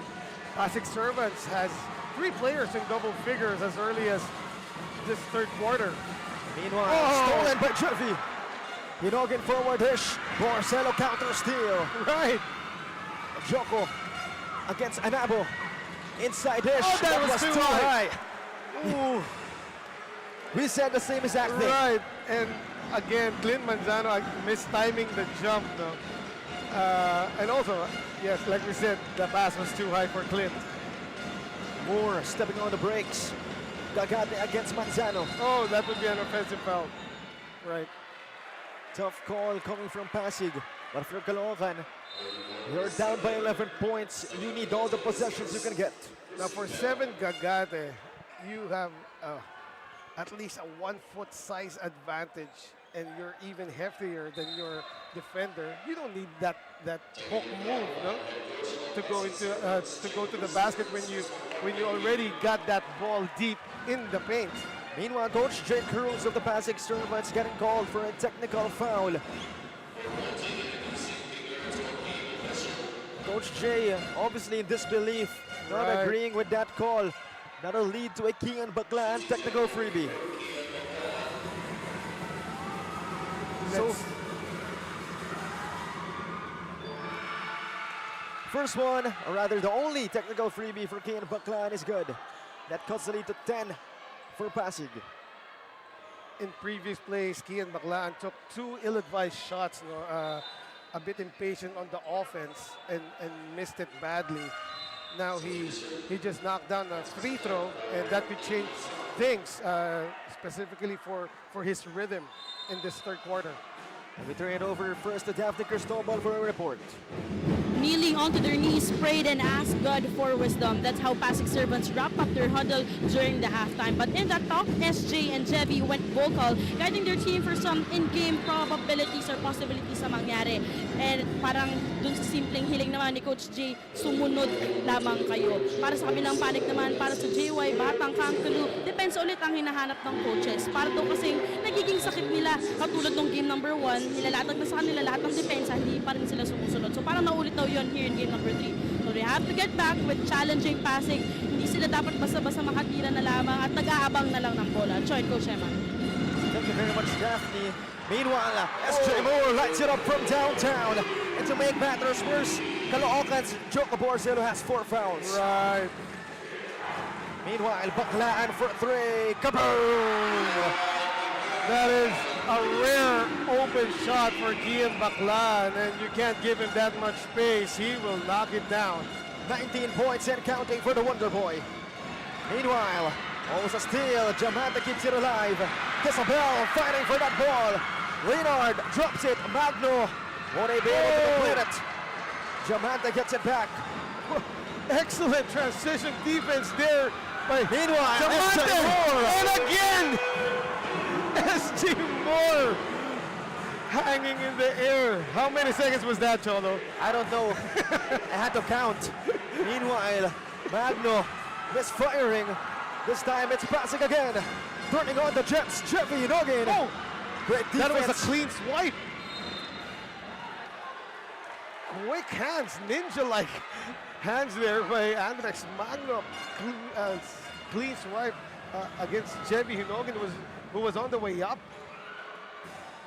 Pasig Servants has 3 players in double figures as early as this third quarter. Meanwhile, stolen by Jeffy. Hinogin forward dish. Barcelo counter steal. Right. Joko against Anabo. Inside dish. Oh, that was too high. Ooh. We said the same exact thing. Right, and again, Clint Manzano mistiming the jump, though. And also, yes, like we said, the pass was too high for Clint. Moore stepping on the brakes. Gagate against Manzano. Oh, that would be an offensive foul. Right. Tough call coming from Pasig. But if you're Caloocan, you're down by 11 points. You need all the possessions you can get. Now for 7 Gagate, you have at least a 1-foot size advantage, and you're even heftier than your defender. You don't need that hook move, no, to go to the basket when you already got that ball deep in the paint. Meanwhile, Coach Jay Cruz of the Pasig Servants getting called for a technical foul. Coach Jay obviously in disbelief, not agreeing with that call. That'll lead to a Kian Baclan technical freebie. So, first one, or rather the only technical freebie for Kian Baclan is good. That cuts the lead to 10 for Pasig. In previous plays, Kian Baclan took 2 ill-advised shots, a bit impatient on the offense and missed it badly. Now he just knocked down a free throw, and that could change things, specifically for his rhythm in this third quarter. And we turn it over first to Daphne Cristobal for a report. Kneeling onto their knees, prayed and asked God for wisdom. That's how Pasig Servants wrap up their huddle during the halftime. But in that talk, SJ and Jevy went vocal, guiding their team for some in-game probabilities or possibilities na mangyari. And parang dun sa simpleng hiling naman ni Coach J, sumunod lamang kayo. Para sa kabilang panig naman, para sa JY, Batang Kankaloo, depends ulit ang hinahanap ng coaches. Para daw kasing nagiging sakit nila, katulad ng game number 1, nilalatag na sa kanila lahat ng depensa, hindi pa rin sila sumusunod. So parang naulit daw yun here in game number 3. So they have to get back with challenging Pasig. Hindi sila dapat basta-basta makatira na lamang at nag-aabang na lang ng bola. Join Coach Emma. Thank you very much, Daphne. Meanwhile, SJ Moore lights it up from downtown. And to make matters worse, Caloocan's Joko Borcelo has 4 fouls. Right. Meanwhile, Baclan for 3. Kaboom! That is a rare open shot for Kian Baclan, and you can't give him that much space. He will knock it down. 19 points and counting for the Wonder Boy. Meanwhile, almost a steal. Jamanta keeps it alive. Isabel fighting for that ball. Leonard drops it. Magno won't be able to complete it. Jamanta gets it back. Excellent transition defense there by Meanwhile, Jamanta. And again, SG Moore hanging in the air. How many seconds was that, Cholo? I don't know. I had to count. Meanwhile, Magno misfiring. This time it's passing again. Turning on the Jets. Jeffy Hinogin. Oh, great defense. that was a clean swipe. Quick hands, ninja-like hands there by Andrex Magno. Clean swipe against Jeffy Hinogin, who was on the way up.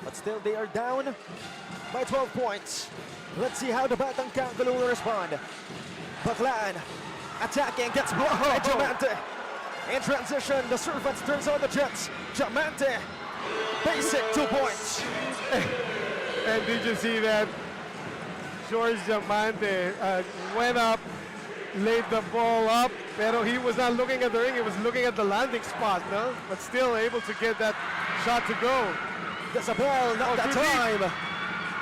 But still they are down by 12 points. Let's see how the Batang Kankaloo will respond. Baclan attacking, gets blocked by Jamante. In transition, the Servants turns on the Jets. Jamante, basic 2 points. And did you see that? George Jamante went up laid the ball up, pero he was not looking at the ring, he was looking at the landing spot, no? But still able to get that shot to go. Isabel, not that time.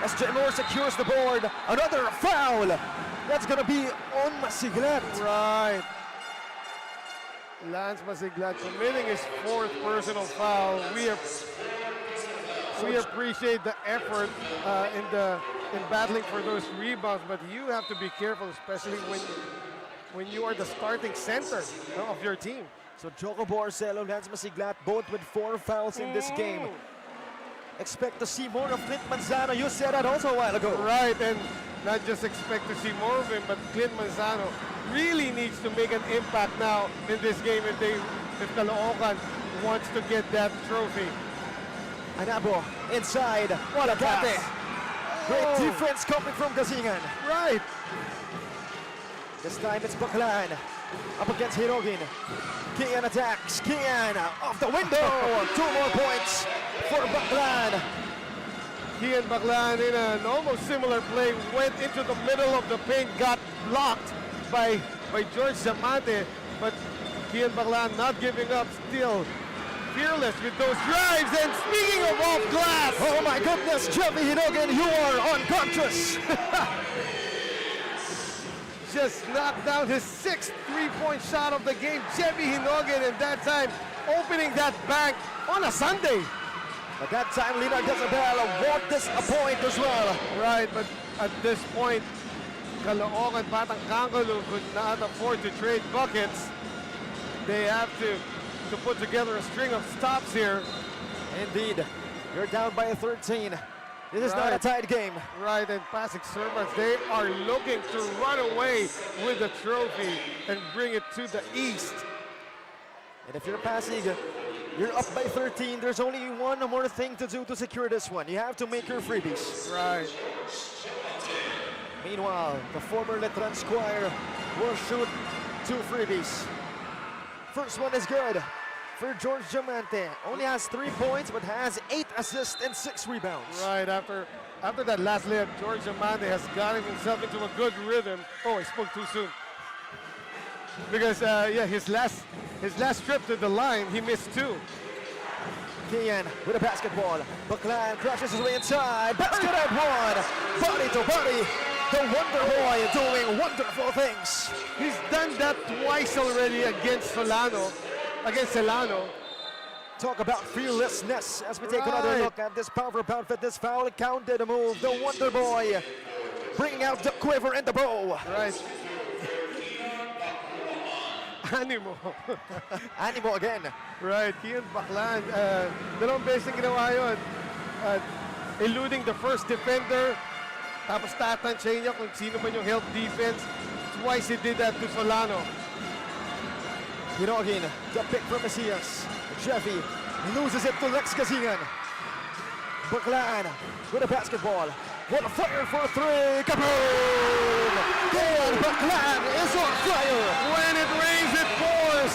As Moore secures the board, another foul. That's gonna be on Masiglat. Right. Lance Masiglat committing his 4th personal foul. We appreciate the effort in battling for those rebounds, but you have to be careful, especially when you are the starting center of your team. So Joko Borcelo, Lance Masiglat, both with 4 fouls in this game. Expect to see more of Clint Manzano. You said that also a while ago. Right, and not just expect to see more of him, but Clint Manzano really needs to make an impact now in this game if Caloocan wants to get that trophy. Anabo inside. What a pass. Great defense coming from Gasingan. Right. This time it's Baclan up against Hirogin. Kian attacks. Kian off the window. 2 more points for Baclan. Kian Baclan in an almost similar play went into the middle of the paint, got blocked by George Zamante, but Kian Baclan not giving up, still fearless with those drives. And speaking of off glass, oh my goodness, Jeffy Hinogan, you are unconscious. Just knocked down his 6th 3-point shot of the game. Jeffy Hinogan, and that time opening that bank on a Sunday. At that time, Leonard Isabel won't disappoint as well. Right, but at this point, Caloocan, Batang Kankaloo could not afford to trade buckets. They have to put together a string of stops here. Indeed, you're down by 13. This is not a tight game. Right, and Pasig Servants, they are looking to run away with the trophy and bring it to the east. And if you're Pasig, you're up by 13. There's only one more thing to do to secure this one. You have to make your freebies. Right. Meanwhile, the former Letran Squire will shoot 2 freebies. First one is good for George Diamante. Only has 3 points, but has 8 assists and 6 rebounds. Right, after that last layup, George Diamante has gotten himself into a good rhythm. Oh, I spoke too soon. Because, yeah, his last trip to the line, he missed 2. Kian with a basketball. Baclan crashes his way inside. Basket at 1. Body to body. The Wonder Boy doing wonderful things. He's done that twice already against Solano. Talk about fearlessness as we take another look at this pound for pound fitness foul counted move. The Wonder Boy bringing out the quiver and the bow. Right. Animo. Animo again. Right, Kian Baclan. Dalawang beses ginawa yun. Eluding the first defender. Tapos tatansyahin niya kung sino man yung help defense. Twice he did that to Solano. Hirogin, the pick from Mesias. Jeffy loses it to Lex Gasingan. Baclan with a basketball. What a fire for 3. Kaboom! Kian Baclan is on fire. When it rains, it pours.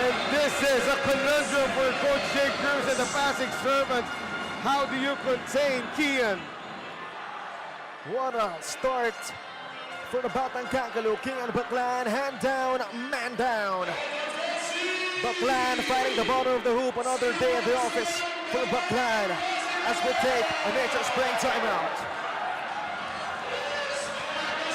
And this is a conundrum for Coach Jake Cruz and the Pasig Servants. How do you contain Kian? What a start for the Batang Kankaloo. Kian Baclan, hand down, man down. Baclan fighting the bottom of the hoop. Another day at the office for Baclan as we take a Nature Spring timeout.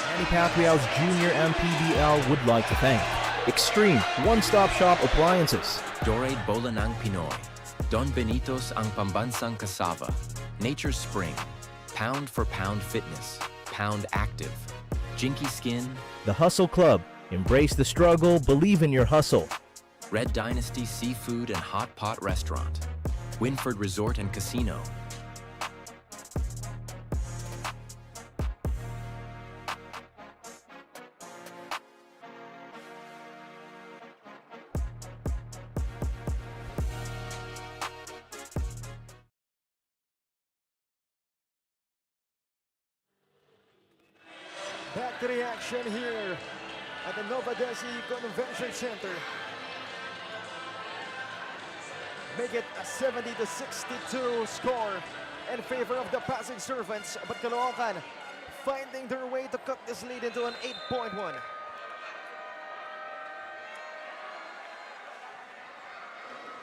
Manny Pacquiao's Junior MPBL would like to thank Extreme One-Stop Shop Appliances, Dorade Bola ng Pinoy, Don Benito's ang pambansang kasava, Nature Spring, Pound for Pound Fitness, Pound Active, Jinky Skin, The Hustle Club. Embrace the struggle, believe in your hustle. Red Dynasty Seafood and Hot Pot Restaurant, Winford Resort and Casino. Back to the action here at the NOVADECI Convention Center. Make it a 70-62 score in favor of the Pasig Servants, but Caloocan finding their way to cut this lead into an 8-point one.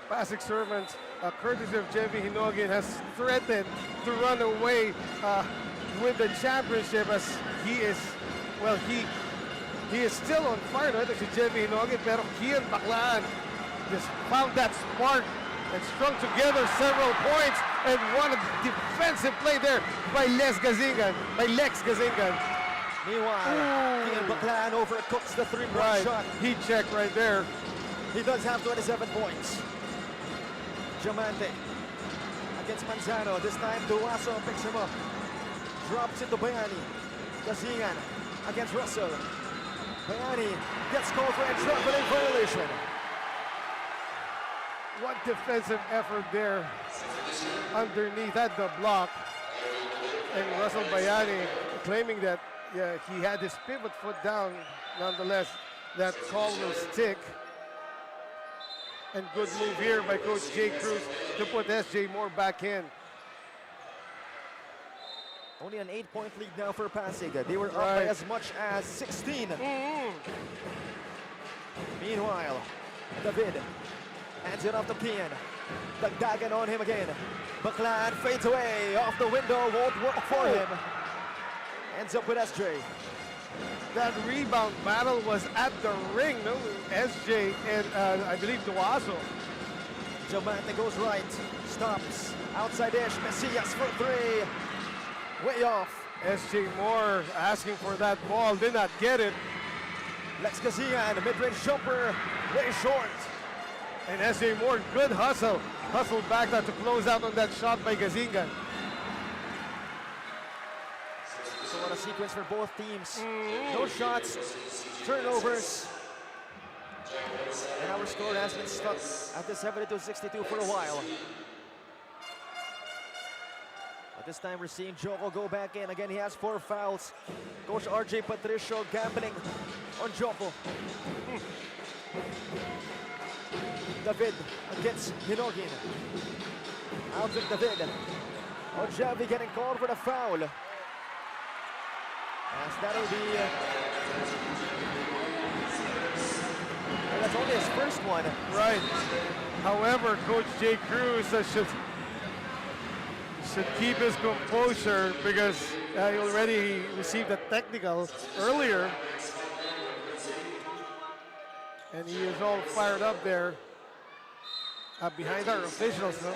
Pasig Servants, courtesy of Jeffy Hinogin, has threatened to run away with the championship as he is, well, he is still on fire, right? Si Jeffy Hinogin, pero Kian Baclaan just found that spark and strung together several points, and one defensive play there by Lex Gazingan. Meanwhile, Kian Baclaan overcooks the three-point shot. Heat check right there. He does have 27 points. Diamante against Manzano. This time, Duaso picks him up. Drops into Bayani. Gazingan against Russell. Bayani gets called for a traveling violation. What defensive effort there underneath at the block. And Russell Bayani claiming that he had his pivot foot down. Nonetheless, that call will stick. And good move here by Coach Jay Cruz to put SJ Moore back in. Only an 8-point lead now for Pasig. They were up by as much as 16. Meanwhile, David hands it off to Kian. Dagdagan on him again. Baclaan fades away off the window, won't work for him. Ends up with SJ. That rebound battle was at the ring, no? SJ and I believe Duaso. Diamante goes right, stops, outside dish, Mesias for three. Way off. SJ Moore asking for that ball, did not get it. Lex Gazingan, mid-range jumper, way short. And SJ Moore, good hustle. Hustle back to close out on that shot by Gazingan. So what a sequence for both teams. No shots, turnovers. And our score has been stuck at the 72-62 for a while. But this time we're seeing Joko go back in. Again, he has 4 fouls. Coach RJ Patricio gambling on Joko. David against Hinogin. Out with David. Ojavi getting called for the foul. As that'll be... well, that's only his first one. Right. However, Coach Jay Cruz should keep his composure because he already received a technical earlier. And he is all fired up there behind our officials. No?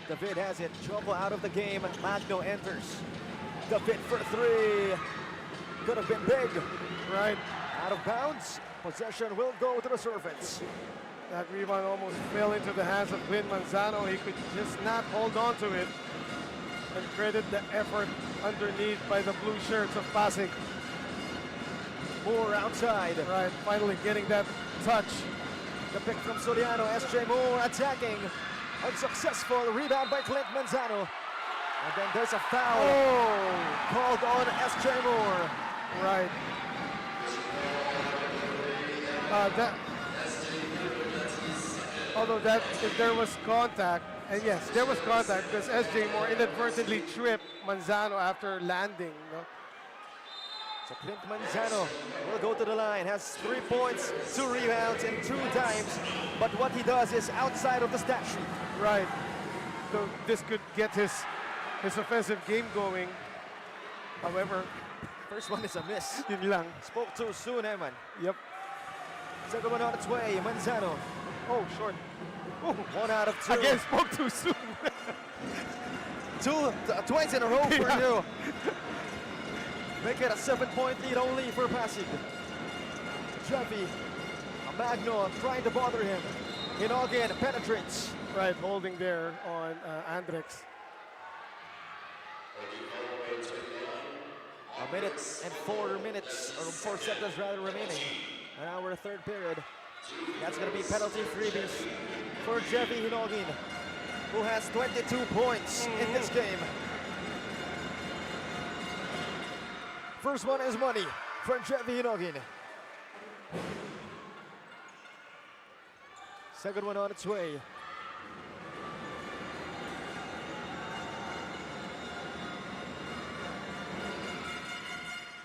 David has it. Joko out of the game. Magno enters. David for 3. Could have been big. Right. Out of bounds. Possession will go to the Servants. That rebound almost fell into the hands of Clint Manzano. He could just not hold on to it. And credit the effort underneath by the blue shirts of Pasig. Moore outside. Right, finally getting that touch. The pick from Soriano. SJ Moore attacking. Unsuccessful. Rebound by Clint Manzano. And then there's a foul called on SJ Moore. Right. Although if there was contact, and yes, there was contact because SJ Moore inadvertently tripped Manzano after landing. No? So Clint Manzano will go to the line, has 3 points, 2 rebounds, and 2 dimes. But what he does is outside of the stat sheet. Right. So this could get his offensive game going. However, first one is a miss. Yun lang. Spoke too soon, man. Yep. Second one on its way, Manzano. Oh, short. Ooh, 1 out of 2. Again, spoke too soon. Twice in a row for you. Make it a 7-point lead only for Pasig. Javi, Magno trying to bother him. Hinogin penetrates. Right, holding there on Andrex. A minute and 4 minutes, or 4 seconds rather, remaining in our third period. That's going to be penalty freebies for Javi Hinogin, who has 22 points in this game. First one is money for Javi Hinogin. Second one on its way.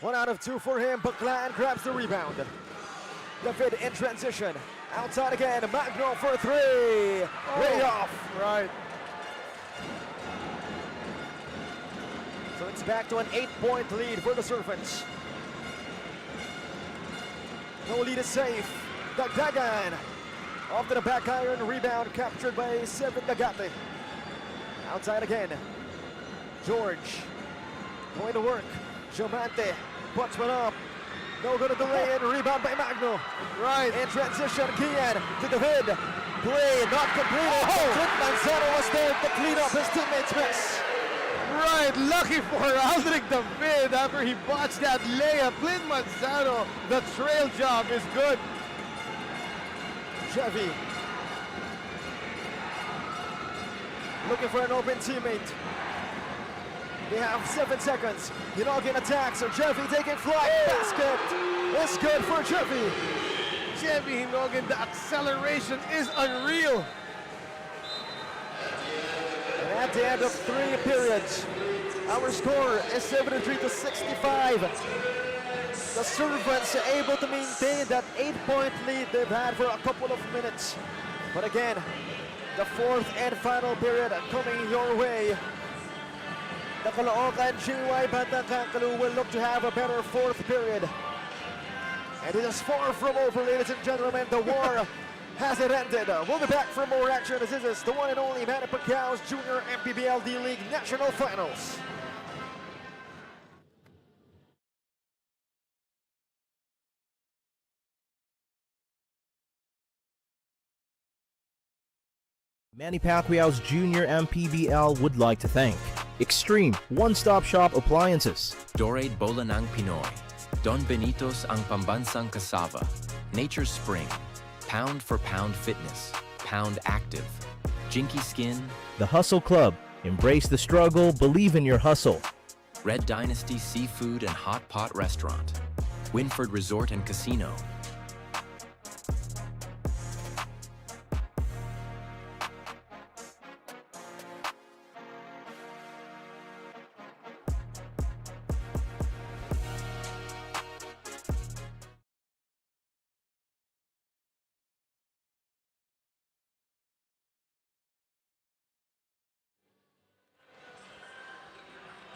1 out of 2 for him. Baclan grabs the rebound. David in transition. Outside again. Magno for 3. Way off. Right. So it's back to an 8-point lead for the Servants. No lead is safe. Dagdagan off to the back iron. Rebound captured by Seven Dagate. Outside again. George going to work. Jomante puts one up. No good to delay in. Rebound by Magno. Right. In transition, Kian to David. Play not completed. Clint Manzano was there to clean up his teammates' miss. Right, lucky for Aldrich David after he botched that layup. Clint Manzano, the trail job is good. Chevy looking for an open teammate. They have 7 seconds. Hinogin attacks. So Chevy taking flight. Basket. It's good for Chevy. Chevy Hinogin, the acceleration is unreal. And at the end of 3 periods, our score is 73-65. The Servants are able to maintain that 8-point lead they've had for a couple of minutes. But again, the 4th and final period coming your way. The Caloocan GY Batang Kankaloo will look to have a better 4th period. And it is far from over, ladies and gentlemen. The war hasn't ended. We'll be back for more action. This is the one and only Manny Pacquiao's Junior MPBL D-League National Finals. Manny Pacquiao's Junior MPBL would like to thank Extreme One-Stop Shop Appliances, Dorade Bola ng Pinoy, Don Benito's ang pambansang cassava, Nature Spring, Pound for Pound Fitness, Pound Active, Jinky Skin, The Hustle Club, embrace the struggle, believe in your hustle, Red Dynasty Seafood and Hot Pot Restaurant, Winford Resort and Casino,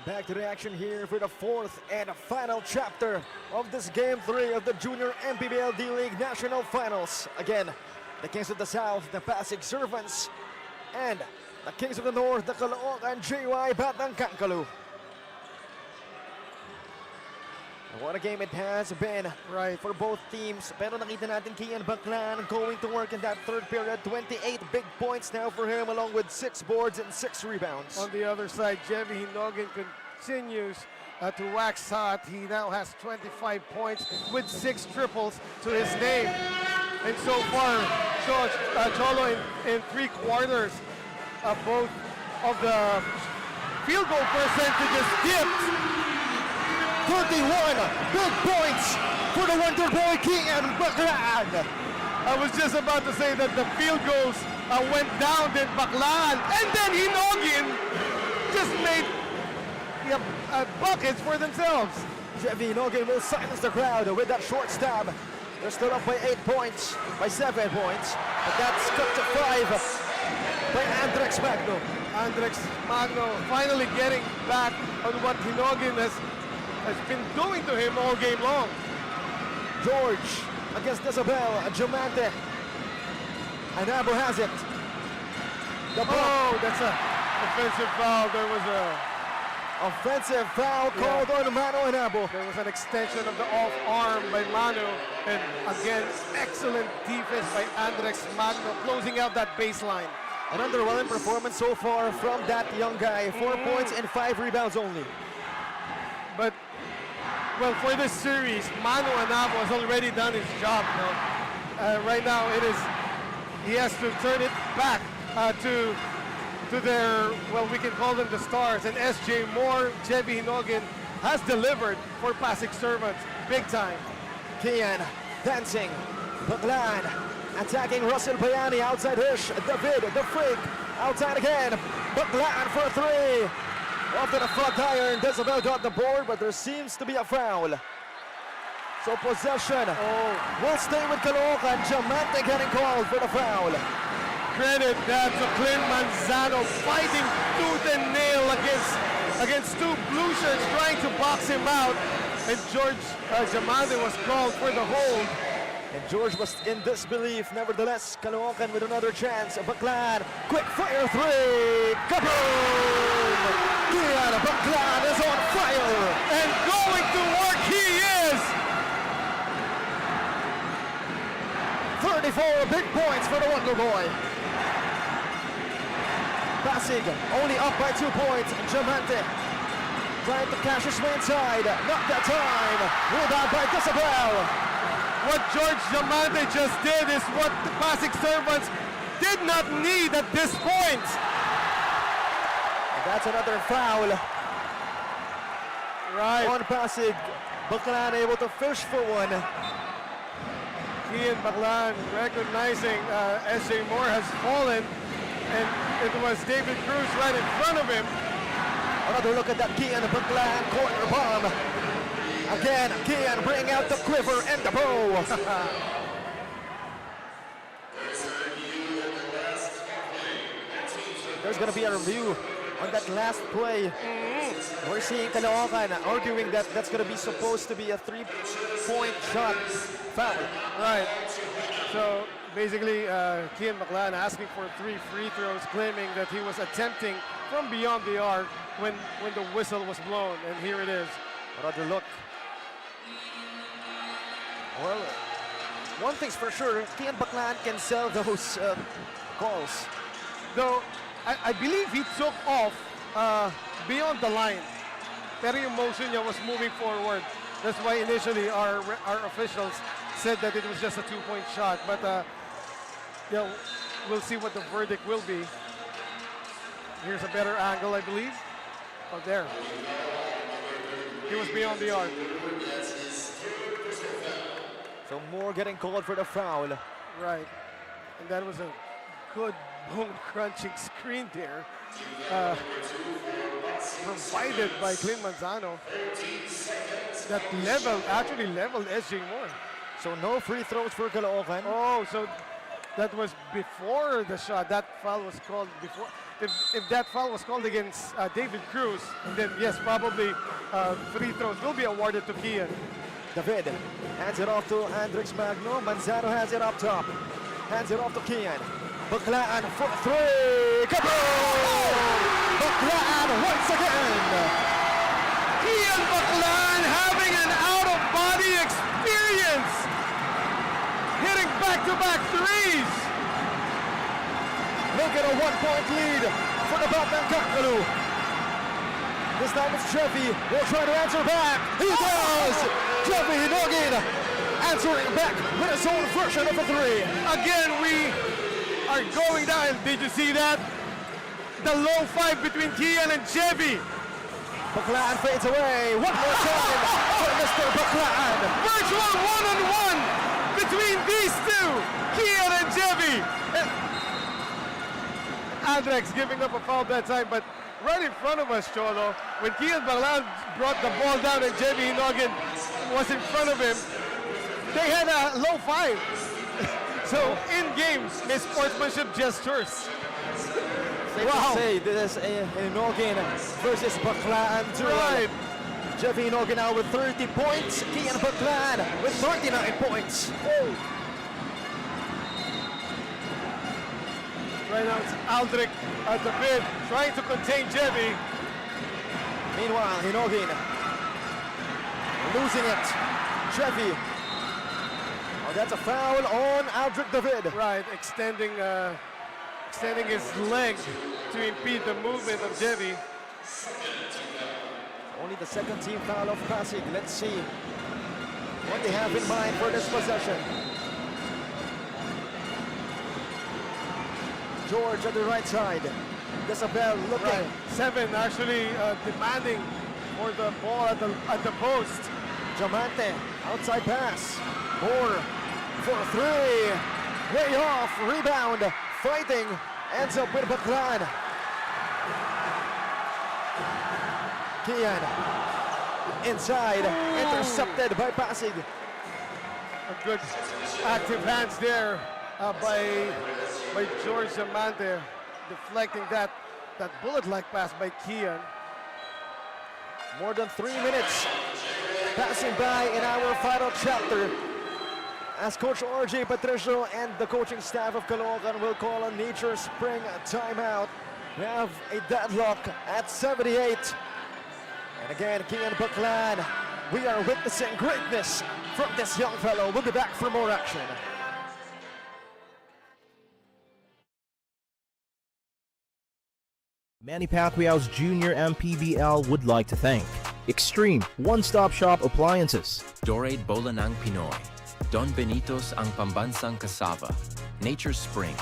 Back to the action here for the 4th and final chapter of this Game 3 of the Junior MPBL D-League National Finals. Again, the Kings of the South, the Pasig Servants, and the Kings of the North, the Caloocan GY Batang Kankaloo. And what a game it has been for both teams. Pero nakita natin Kian Baclan going to work in that 3rd period. 28 big points now for him, along with 6 boards and 6 rebounds. On the other side, Chevy Hinogin continues to wax hot. He now has 25 points with 6 triples to his name. And so far, Cholo in 3 quarters, both of the field goal percentages dipped. 31 big points for the Wonder Boy Kian Baclan. I was just about to say that the field goals went down in Baclan, and then Hinogin just made buckets for themselves. Chevy Hinogin will silence the crowd with that short stab. They're still up by 8 points, by 7 points, but that's cut to 5 by Andrex Magno. Andrex Magno finally getting back on what Hinogin has been doing to him all game long. George against Isabel, Jomante. And Abo has it. That's an offensive foul. There was a offensive foul called on Mano and Abo. There was an extension of the off arm by Manu. And again, excellent defense by Andrex Magno, closing out that baseline. An underwhelming performance so far from that young guy. 4 points and 5 rebounds only. But well, for this series, Manu Anabo has already done his job. Right now, he has to turn it back to their, well, we can call them the stars. And SJ Moore, Chevy Hinogin has delivered for Pasig Servants big time. Kian dancing, Baclan attacking Russell Bayani outside Hish, David, the freak, outside again, Baclan for 3. Off to the front iron, Decibel got the board, but there seems to be a foul. So possession will stay with Caloocan. Diamante getting called for the foul. Credit that to Clint Manzano fighting tooth and nail against two blue shirts trying to box him out. And George Diamante was called for the hold. And George was in disbelief. Nevertheless, Caloocan with another chance. Baclan, quick fire three. Kaboom! Kian Baclan is on fire. And going to work he is. 34 big points for the Wonder Boy. Pasig only up by 2 points. Diamante trying to cash his way inside. Not that time. Rebound by Decibel. What George Diamante just did is what the Pasig Servants did not need at this point. And that's another foul Right. on Pasig. Baclan able to fish for one. Kian Baclan recognizing S.J. Moore has fallen, and it was David Cruz right in front of him. Another look at that Kian Baclan corner bomb. Again, Kian bring out the quiver and the bow. There's going to be a review on that last play. We're seeing Caloocan arguing that that's going to be supposed to be a 3-point shot foul. Right. So basically, Kian Baclan asking for 3 free throws, claiming that he was attempting from beyond the arc when the whistle was blown, and here it is. Another look. Well, one thing's for sure, Kian Baclan can sell those calls. Though I believe he took off beyond the line. Pero yung motion niya was moving forward. That's why initially our officials said that it was just a 2-point shot. But yeah, we'll see what the verdict will be. Here's a better angle, I believe. Oh, there. He was beyond the arc. So Moore getting called for the foul. Right. And that was a good bone-crunching screen there. Provided by Clint Manzano. That actually leveled S.J. Moore. So no free throws for Caloocan. Oh, so that was before the shot. That foul was called before. If that foul was called against David Cruz, then yes, probably free throws will be awarded to Kian. David hands it off to Andrix Magno. Manzano has it up top. Hands it off to Kian. Baclan for 3. Kaboom! Baclan once again. Kian Baclan having an out-of-body experience. Hitting back-to-back threes. Making a 1-point lead for the Batang Kankaloo. This time it's Jeffy. Will try to answer back. He does! Jeffy Hinogin answering back with his own version of a 3. Again, we are going down. Did you see that? The low 5 between Kian and Jeffy. Baclan fades away. One more time for Mr. Baclan. Virtual one-on-one between these two, Kian and Jeffy. Andrex giving up a foul that time, but right in front of us, Cholo, when Kian Baclan brought the ball down and Jeffy Hinogin was in front of him, they had a low 5. So in games, his sportsmanship gestures. Safe to say this is Hinogin versus Baclan. Right. Jeffy Hinogin now with 30 points. Kian Baclan with 39 points. Woo. Right now it's Aldrich at the mid, trying to contain Jeffy. Meanwhile, Hinogin losing it. Jeffy. Oh, that's a foul on Aldrich David. Right, extending his leg to impede the movement of Jeffy. Only the second team foul of Pasig. Let's see what they have in mind for this possession. George at the right side. Decibel looking. Right. 7 actually demanding for the ball at the post. Diamante, outside pass. Moore for 3. Way off, rebound, fighting, ends up with Baclan. Kian inside, intercepted by Pasig. A good active hands there by George Amante, deflecting that bullet-like pass by Kian. More than 3 minutes passing by in our final chapter as Coach RJ Patricio and the coaching staff of Caloocan will call a Nature Spring timeout. We have a deadlock at 78. And again, Kian Baclan, we are witnessing greatness from this young fellow. We'll be back for more action. Manny Pacquiao's Junior MPBL would like to thank Extreme One-Stop Shop Appliances, Dorade Bola ng Pinoy, Don Benito's ang pambansang kasava, Nature Spring,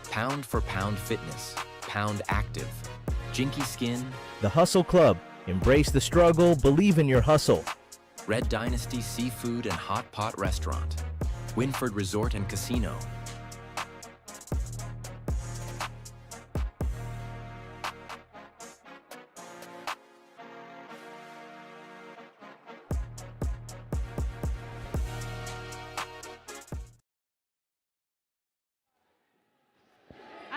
Pound for Pound Fitness, Pound Active, Jinky Skin, The Hustle Club, embrace the struggle, believe in your hustle, Red Dynasty Seafood and Hot Pot Restaurant, Winford Resort and Casino.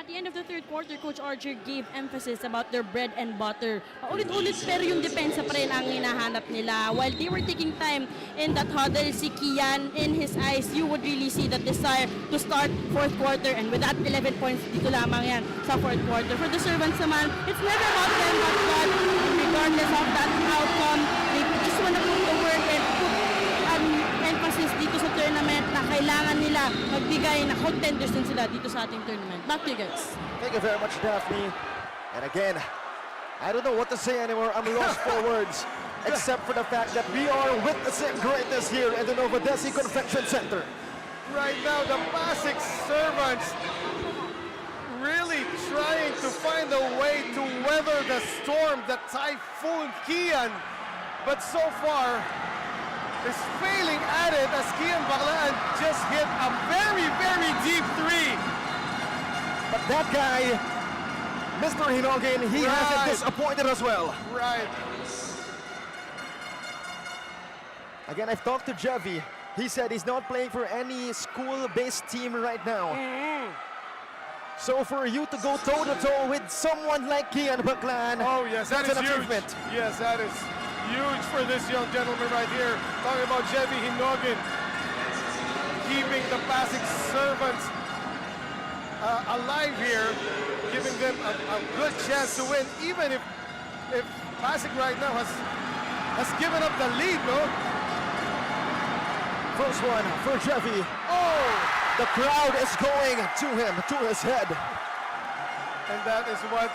At the end of the third quarter, Coach Archer gave emphasis about their bread and butter. Ulit-ulit pero yung depensa pa rin ang hinahanap nila. While they were taking time in that huddle, si Kian, in his eyes, you would really see that desire to start fourth quarter. And with that 11 points, dito lamang yan sa fourth quarter. For the servants naman, it's never about them, but God, regardless of that outcome, they just want to put the work and put emphasis dito sa tournament na kailangan nila magbigay na contenders din sila dito sa ating tournament. Back to you guys. Thank you very much, Daphne. And again, I don't know what to say anymore. I'm lost for words, except for the fact that we are witnessing greatness here in the NOVADECI Convention Center. Right now, the Pasig servants really trying to find a way to weather the storm, the typhoon Kian. But so far, is failing at it as Kian Baclan just hit a very, very deep three. But that guy, Mr. Hinogin, he hasn't disappointed as well. Right. Again, I've talked to Javi. He said he's not playing for any school-based team right now. So for you to go toe-to-toe with someone like Kian Baclan, oh yes, that is an huge. achievement. Yes, that is huge for this young gentleman right here. Talking about Javi Hinogin, keeping the Pasig servants alive here, giving them a good chance to win, even if Pasig right now has given up the lead, no? First one for Javi. Oh, the crowd is going to him, to his head. And that is what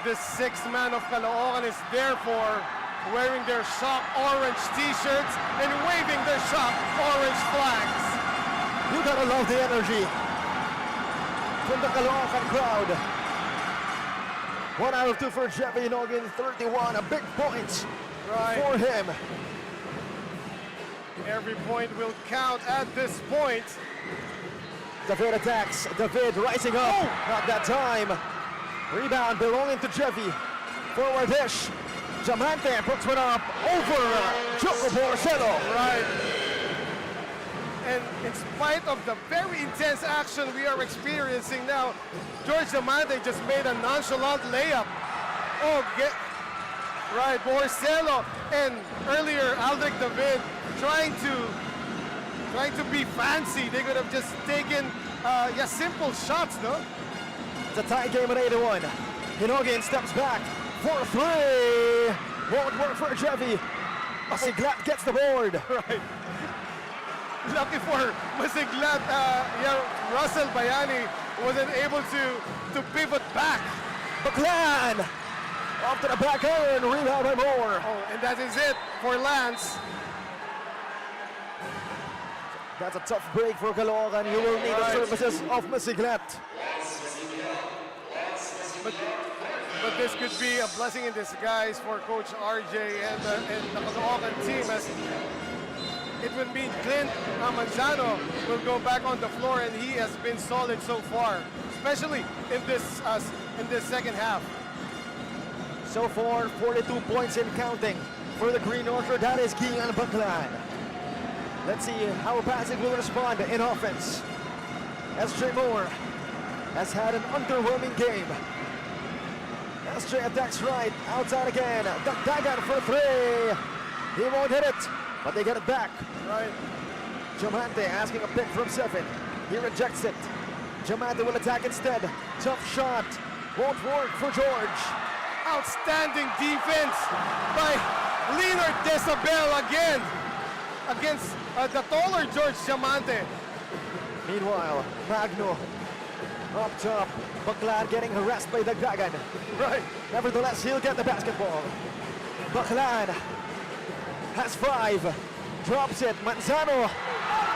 the sixth man of Caloocan is there for, wearing their shop orange t-shirts and waving their shop orange flags. You gotta love the energy from the Caloocan crowd. 1 out of 2 for Javi Hinogin, 31, a big point for him. Every point will count at this point. David attacks, David rising up, not that time. Rebound belonging to Javi. Forward dish. Jamante puts one up over Joko Borsello. Right. And in spite of the very intense action we are experiencing now, George Jamante just made a nonchalant layup. Oh, right, Borsello and earlier Aldrich David trying to be fancy. They could have just taken simple shots, no? It's a tie game at 81. Hinogin steps back for 3. Won't work for Javi. Masiglat gets the board. Right. Lucky for Masiglat, Russell Bayani wasn't able to pivot back. Baclan off to the back iron, rebound by Moore. Oh, and that is it for Lance. That's a tough break for Caloocan. You will need the services of Masiglat. But this could be a blessing in disguise for Coach RJ and the Caloocan team, as it would mean Clint Manzano will go back on the floor, and he has been solid so far, especially in this second half. So far, 42 points in counting. For the Green Orchard, that is Gian Baclan. Let's see how Pasig will respond in offense. SJ Moore has had an underwhelming game. SJ attacks right, outside again. Dagan for three. He won't hit it, but they get it back. Right. Jamante asking a pick from 7. He rejects it. Jamante will attack instead. Tough shot. Won't work for George. Outstanding defense by Leonard Desabel again against the taller George Jamante. Meanwhile, Magno up top. Baclan getting harassed by the Dragon. Right. Nevertheless, he'll get the basketball. Baclan has 5. Drops it. Manzano.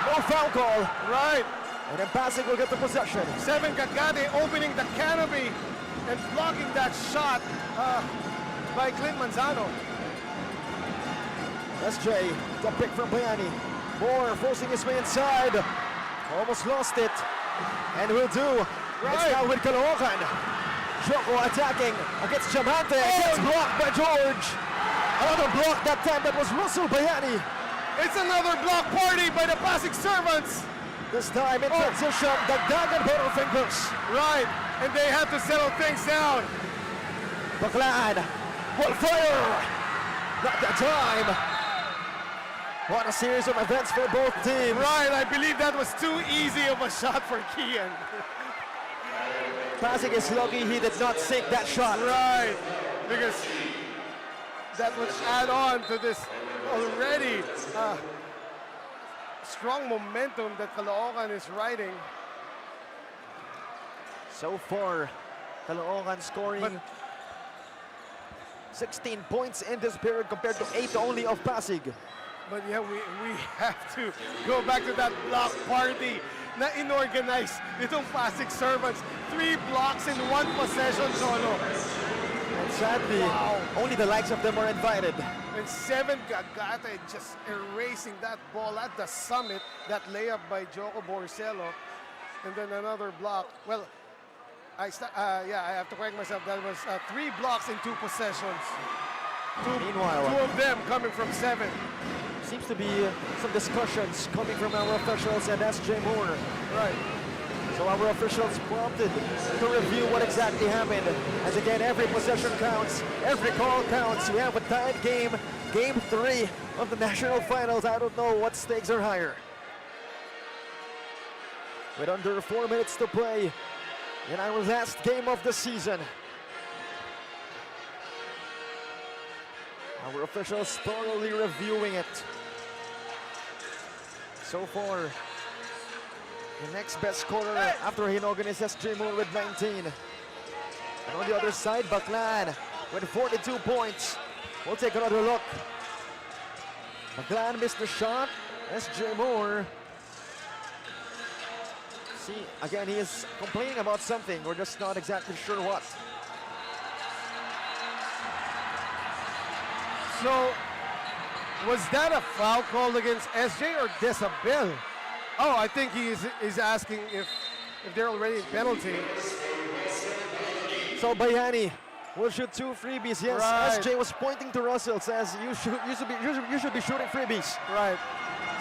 No foul call. Right. And then Pasig will get the possession. 7 Gagade opening the canopy and blocking that shot by Clint Manzano. SJ, the pick from Bayani. Moore forcing his way inside. Almost lost it. And will do. Right. It's now with Caloocan. Joko attacking against Jamante. Gets blocked by George. Another block that time. That was Russell Bayani. It's another block party by the Pasig servants. This time in transition, the Dagan Butterfingers. Right. And they have to settle things down. Baclan will fire. Not that time. What a series of events for both teams. Right, I believe that was too easy of a shot for Kian. Pasig is lucky he did not sink that shot. Right, because that would add on to this already strong momentum that Caloocan is riding. So far, Caloocan scoring 16 points in this period compared to 8 only of Pasig. But yeah, we have to go back to that block party na inorganized itong Pasig servants. 3 blocks in 1 possession solo. And sadly, only the likes of them are invited. And 7 Gagate just erasing that ball at the summit. That layup by Joko Borsello. And then another block. Well, I have to correct myself. That was 3 blocks in 2 possessions. Meanwhile, 2 of them coming from 7. Seems to be some discussions coming from our officials and SJ Moore. Right. So our officials prompted to review what exactly happened. As again, every possession counts, every call counts. We have a tied game, game 3 of the national finals. I don't know what stakes are higher. With under 4 minutes to play in our last game of the season. Our officials thoroughly reviewing it. So far, the next best scorer after Hinogan is SJ Moore with 19. And on the other side, Baclan with 42 points. We'll take another look. Baclan missed the shot. SJ Moore. See, again, he is complaining about something. We're just not exactly sure what. So, was that a foul call against SJ or Desabel? Oh, I think he is asking if they're already in penalty. So Bayani will shoot 2 freebies. Yes, Right. SJ was pointing to Russell, says you should be shooting freebies. Right.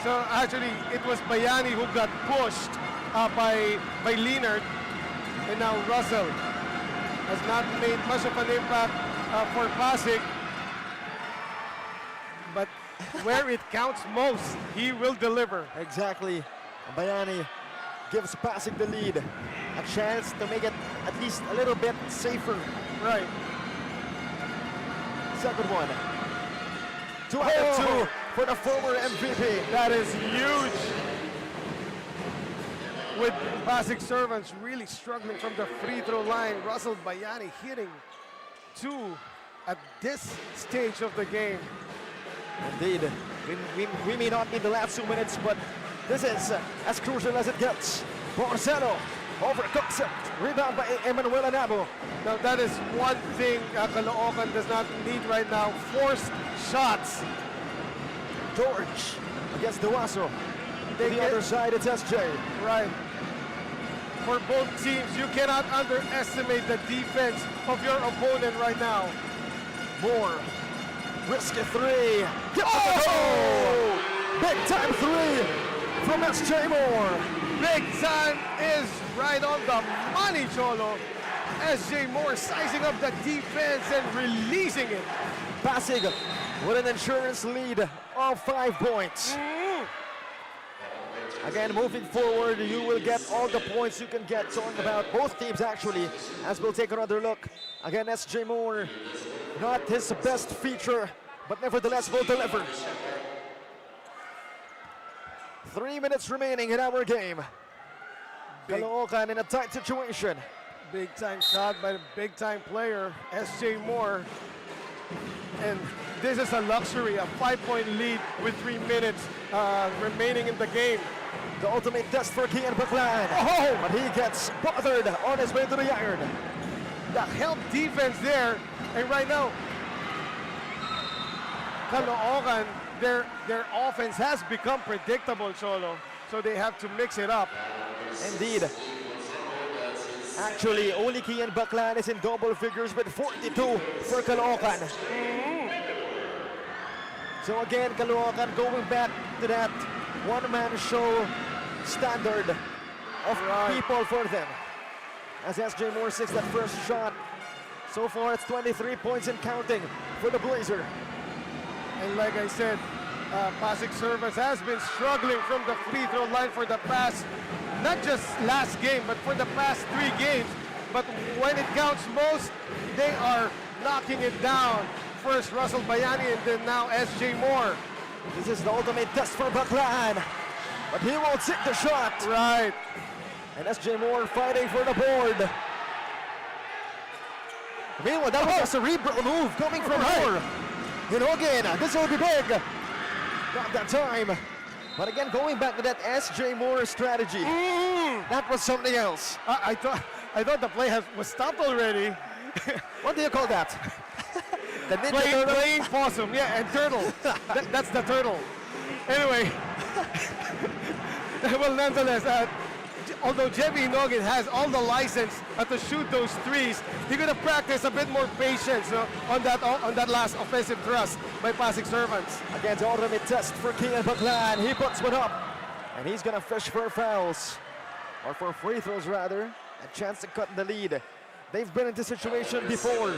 So actually, it was Bayani who got pushed by Leonard, and now Russell has not made much of an impact for Pasig. But where it counts most, he will deliver. Exactly. Bayani gives Pasig the lead. A chance to make it at least a little bit safer. Right. Second one. 2 out of 2 for the former MVP. That is huge. With Pasig servants really struggling from the free throw line. Russell Bayani hitting 2 at this stage of the game. Indeed. We may not need the last 2 minutes, but this is as crucial as it gets. Borsello overcooks it. Rebound by Emmanuel Anabo. Now that is one thing Caloocan does not need right now. Forced shots. George against Duaso. To the other side, it's SJ. Right. For both teams, you cannot underestimate the defense of your opponent right now. Moore. Risky three. Oh! Big time three from SJ Moore. Big time is right on the money, Cholo. SJ Moore sizing up the defense and releasing it. Pasig with an insurance lead of 5 points. Again, moving forward, you will get all the points you can get. Talking about both teams, actually, as we'll take another look. Again, SJ Moore, not his best feature, but nevertheless will deliver. 3 minutes remaining in our game. Caloocan in a tight situation. Big time shot by the big time player, SJ Moore. And this is a luxury, a 5-point lead with 3 minutes remaining in the game. The ultimate test for Kian Baclan. Oh! But he gets bothered on his way to the iron. The help defense there. And right now, Caloocan, their offense has become predictable, Cholo. So they have to mix it up. Indeed. Actually, only Kian Baclan is in double figures with 42 for Caloocan. So again, Caloocan going back to that one-man show standard of people for them. As SJ Moore takes that first shot. So far, it's 23 points and counting for the Blazer. And like I said, Pasig Servants has been struggling from the free throw line for the past, not just last game, but for the past 3 games. But when it counts most, they are knocking it down. First Russell Bayani and then now SJ Moore. This is the ultimate test for Baclan, but he won't take the shot. Right. And SJ Moore fighting for the board. Meanwhile, that was a cerebral move coming from Moore. Again, this will be big. Not that time. But again, going back to that SJ Moore strategy. That was something else. I thought the play was stopped already. What do you call that? The playing possum, yeah, and turtle. That's the turtle. Anyway, well, nonetheless, although Jebby Noggin has all the license to shoot those threes, he's gonna practice a bit more patience on that last offensive thrust by Pasig Servants. Again, the ultimate test for Kian Baclan. He puts one up, and he's gonna fish for fouls, or for free throws rather. A chance to cut the lead. They've been in this situation before.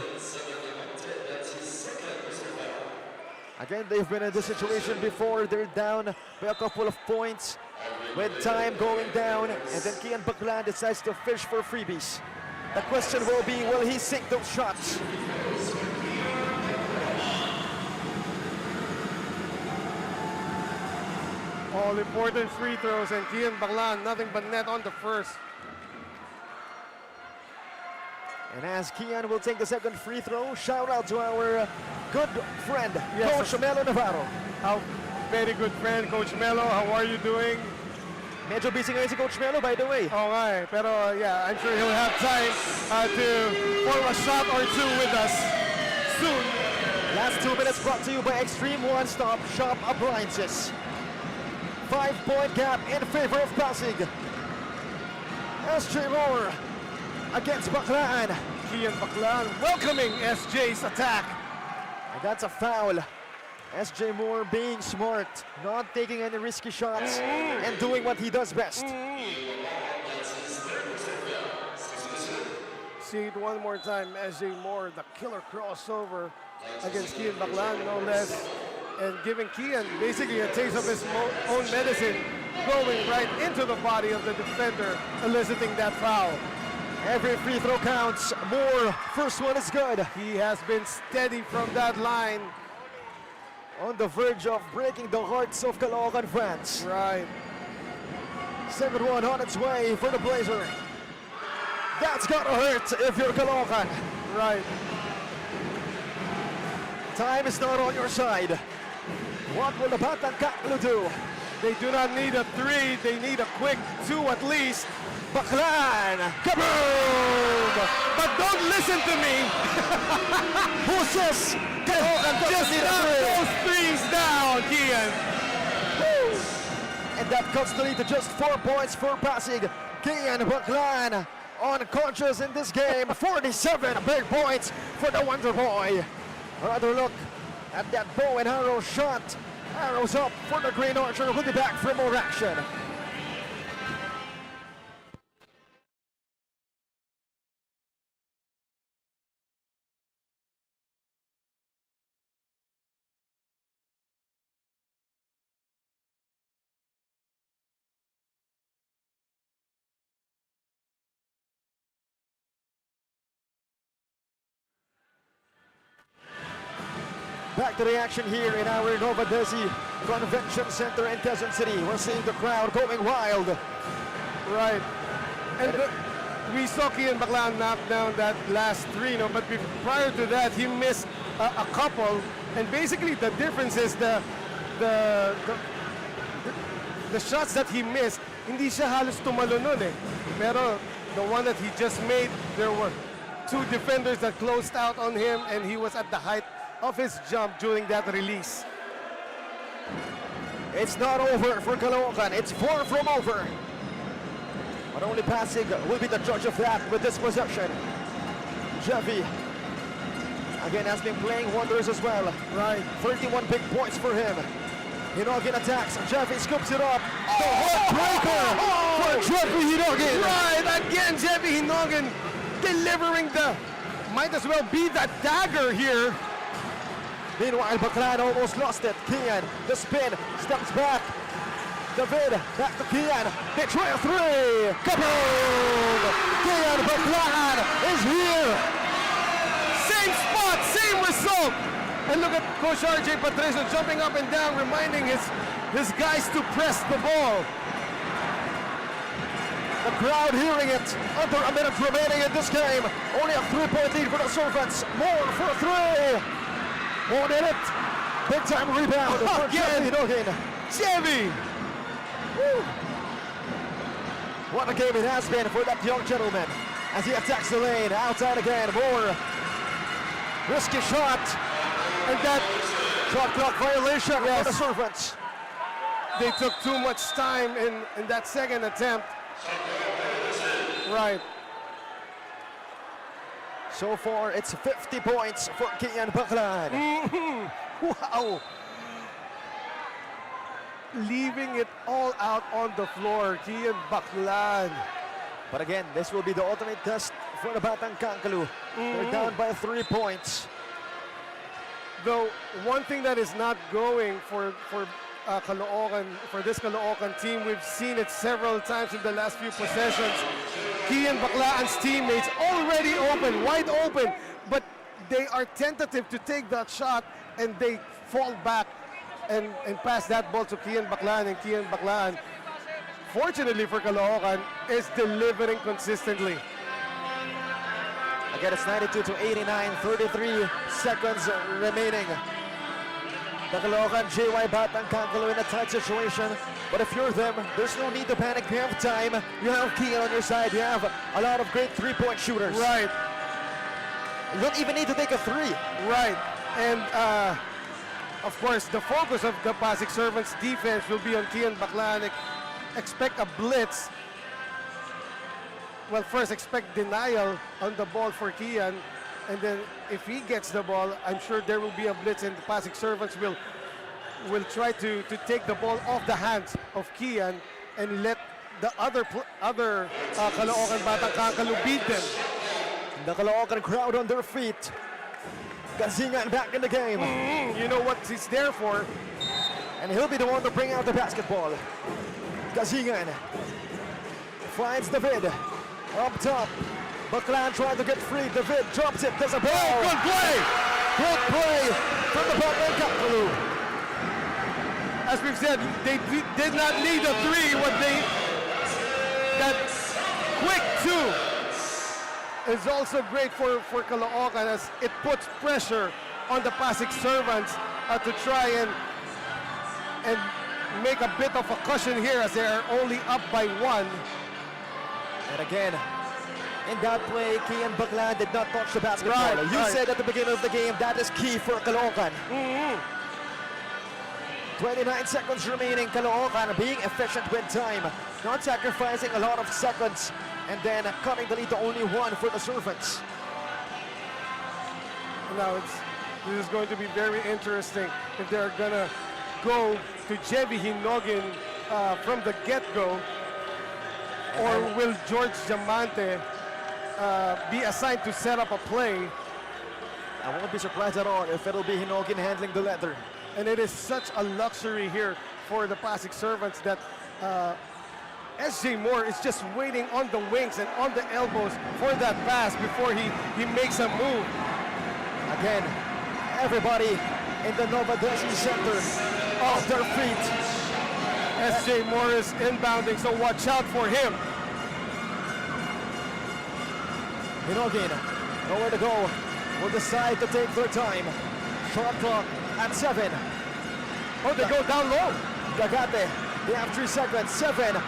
Again, they've been in this situation before. They're down by a couple of points with time going down, and then Kian Baclan decides to fish for freebies. The question will be, will he sink those shots? All important free throws, and Kian Baclan nothing but net on the first. And as Kian will take the second free throw, shout out to our good friend, Coach Melo Navarro. Very good friend, Coach Melo. How are you doing? Medyo busy ngayon si Coach Melo, by the way. Oh, right. Pero yeah, I'm sure he'll have time to form a shot or two with us soon. Last 2 minutes brought to you by Extreme One Stop Shop Appliances. 5-point gap in favor of Pasig. SJ Moore against Baclan. Kian Baclan welcoming SJ's attack. And that's a foul. SJ Moore being smart, not taking any risky shots, and doing what he does best. See it one more time, SJ Moore, the killer crossover against Kian Baclan, no less. And giving Kian basically a taste of his own medicine, going right into the body of the defender, eliciting that foul. Every free throw counts. Moore, first one is good. He has been steady from that line. On the verge of breaking the hearts of Caloocan fans. Right. Second one on its way for the Blazer. That's gotta hurt if you're Caloocan. Right. Time is not on your side. What will the Batang Kankaloo do? They do not need a 3, they need a quick 2 at least. Baclan! Kaboom! But don't listen to me! Who says Caloocan just knock those 3s down, Kian! Woo! And that cuts the lead to just 4 points for Pasig. Kian Baclan unconscious in this game. 47 big points for the Wonder Boy. Another look at that bow and arrow shot. Arrows up for the Green Archer. We'll be back for more action. Back to the action here in our NOVADECI Convention Center in Quezon City. We're seeing the crowd going wild. Right. And we saw Kian Baclaan knock down that last three, no? But prior to that, he missed a couple. And basically, the difference is the shots that he missed, hindi siya halos tumalo nun eh. Pero the one that he just made, there were two defenders that closed out on him, and he was at the height of his jump during that release. It's not over for Caloocan. It's far from over. But only Pasig will be the judge of that with this possession. Jeffy, again, has been playing wonders as well. Right. 31 big points for him. Hinogin attacks. Jeffy scoops it up. The heartbreaker for Jeffy Hinogin. Right, again, Jeffy Hinogin delivering the, might as well be that dagger here. Meanwhile, Baclaan almost lost it. Kian, the spin, steps back. David, back to Kian. They try a three. Kaboom! Kian Baclaan is here. Same spot, same result. And look at Coach RJ Patricio jumping up and down, reminding his guys to press the ball. The crowd hearing it. Under a minute remaining in this game. Only a 3-point lead for the Servants. More for a three. Won't hit it. Big time rebound for Jeffy Hinogin. Jeffy! What a game it has been for that young gentleman as he attacks the lane. Outside again. More risky shot. And that shot clock violation for the Servants. They took too much time in that second attempt. Right. So far, it's 50 points for Kian Baclaan. Wow. Leaving it all out on the floor, Kian Baclaan. But again, this will be the ultimate test for the Batang Kankaloo. They're down by 3 points. Though, one thing that is not going for Caloocan, for this Caloocan team, we've seen it several times in the last few possessions. Kian Baclaan's teammates already open, wide open, but they are tentative to take that shot and they fall back and pass that ball to Kian Baclaan, and Kian Baclaan, fortunately for Caloocan, is delivering consistently. Again, it's 92 to 89, 33 seconds remaining. The Caloocan JY Batang Kankaloo in a tight situation. But if you're them, there's no need to panic. You have time. You have Kian on your side. You have a lot of great three-point shooters. Right. You don't even need to take a three. Right. And of course, the focus of the Pasig Servants defense will be on Kian Baclaan. Expect a blitz. Well, first expect denial on the ball for Kian. And then if he gets the ball, I'm sure there will be a blitz, and the Pasig Servants will try to take the ball off the hands of Kian and let the other Caloocan Batang Kankaloo beat them. The Caloocan crowd on their feet. Gazingan back in the game. You know what he's there for. And he'll be the one to bring out the basketball. Gazingan finds David up top. Baclaan trying to get free. David drops it. There's a ball. Oh, good play! Good play from the Batang Kankaloo. As we've said, they did not need a three. That quick two is also great for Caloocan, as it puts pressure on the Pasig Servants to try and make a bit of a cushion here, as they are only up by one. And again, in that play, Kian Baclaan did not touch the basketball. You said at the beginning of the game that is key for Caloocan. 29 seconds remaining. Caloocan being efficient with time, not sacrificing a lot of seconds, and then cutting the lead to only one for the Servants. Now This is going to be very interesting if they're gonna go to Jevi Hinogin from the get-go, or will George Diamante be assigned to set up a play? I won't be surprised at all if it'll be Hinogin handling the letter. And it is such a luxury here for the Pasig Servants that SJ Moore is just waiting on the wings and on the elbows for that pass before he makes a move. Again, everybody in the NOVADECI center off their feet. SJ Moore is inbounding, so watch out for him. Hinogin, nowhere to go. Will decide to take their time. Shot clock at 7. Oh, they go down low. Gagate, they have 3 seconds. 7. No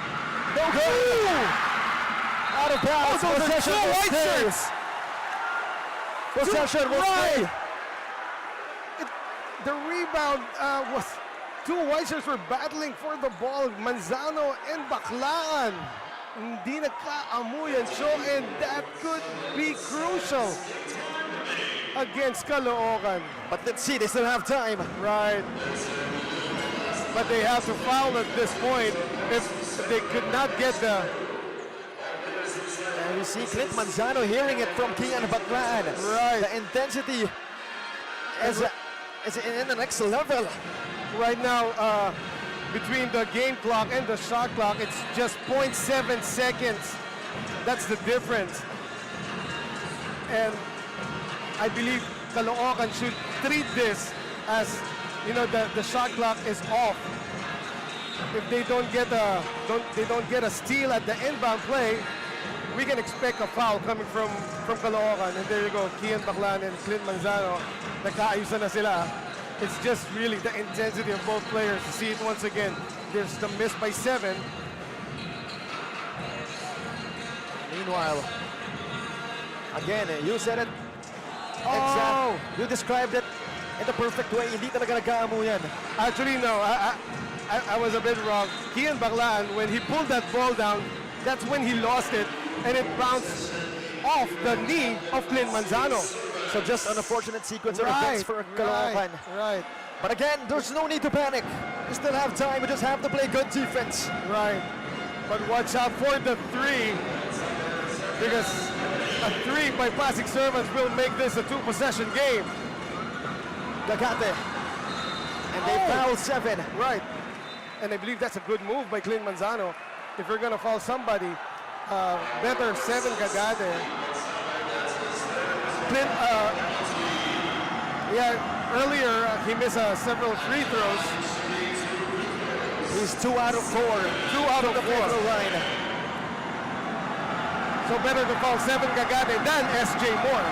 go! Out of bounds. Oh, those are Possession two will white stay. shirts. Possession will stay. The rebound was two white shirts were battling for the ball. Manzano and Baclaan. Hindi nagkaamuyan, Cho, and that could be crucial against Caloocan. But let's see, they still have time. Right. But they have to foul at this point if they could not get the... And we see Clint Manzano hearing it from Kian Baclaan. Right. The intensity is in the next level. Right now, between the game clock and the shot clock, it's just 0.7 seconds. That's the difference. And I believe Caloocan should treat this as, you know, the shot clock is off. If they don't get a steal at the inbound play, we can expect a foul coming from Caloocan. And there you go, Kian Baclaan and Clint Manzano, nagkaayusan na sila. It's just really the intensity of both players. To see it once again, there's the miss by 7. Meanwhile, again, you said it. Oh! Exact. You described it in the perfect way. Hindi talaga nagkaamu yan. Actually, no. I was a bit wrong. Kian Baclaan, when he pulled that ball down, that's when he lost it, and it bounced off the knee of Clint Manzano. So just an unfortunate sequence of events for Caloocan. Right. But again, there's no need to panic. You still have time. You just have to play good defense. Right. But watch out for the 3, because a 3 by Pasig Servants will make this a 2-possession game. Gagate. And they foul 7. Right. And I believe that's a good move by Clint Manzano. If you're gonna foul somebody, better 7 Gagate. Clint, earlier he missed several free throws. He's 2 out of 4. 2 out of 4. Line. So better to foul 7 Gagate than SJ Moore.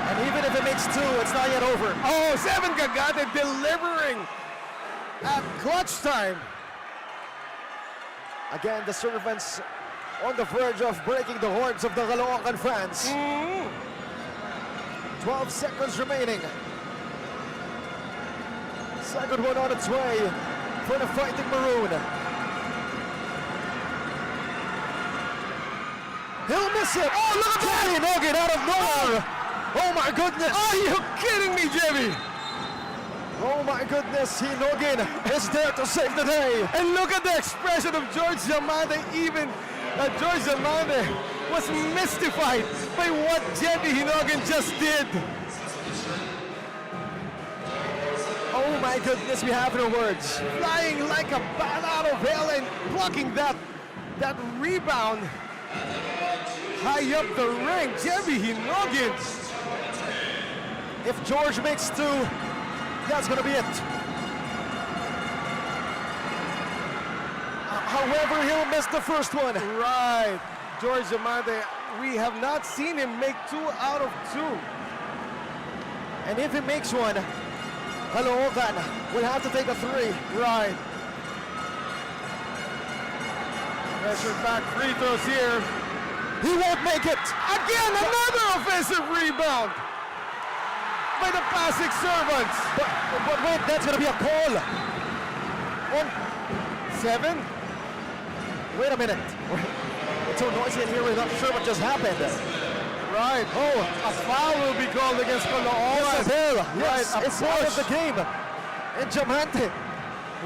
And even if it makes 2, it's not yet over. Oh, 7 Gagate delivering at clutch time. Again, the Servants on the verge of breaking the horns of the Caloocan fans. 12 seconds remaining. Second one on its way for the Fighting Maroon. He'll miss it. Oh, look at that! Hinogin out of nowhere. Oh my goodness. Are you kidding me, Jimmy? Oh my goodness, Hinogin is there to save the day. And look at the expression of George Diamante. Even George Diamante was mystified by what Jevi Hinogin just did. Oh my goodness, we have no words. Flying like a bat out of hell and blocking that rebound high up the ring. Jevi Hinogin. If George makes 2, that's gonna be it. However, he'll miss the first one. Right. George Diamante, we have not seen him make 2 out of 2. And if he makes one, Caloocan will have to take a 3. Right. Pressure back free throws here. He won't make it. Again, another offensive rebound by the Pasig Servants. But wait, that's gonna be a call. On 7? Wait a minute. It's so noisy in here, we're not sure what just happened. Right. Oh, a foul will be called against Caloocan. Isabel, Right, yes, a it's out of push. the game. And Diamante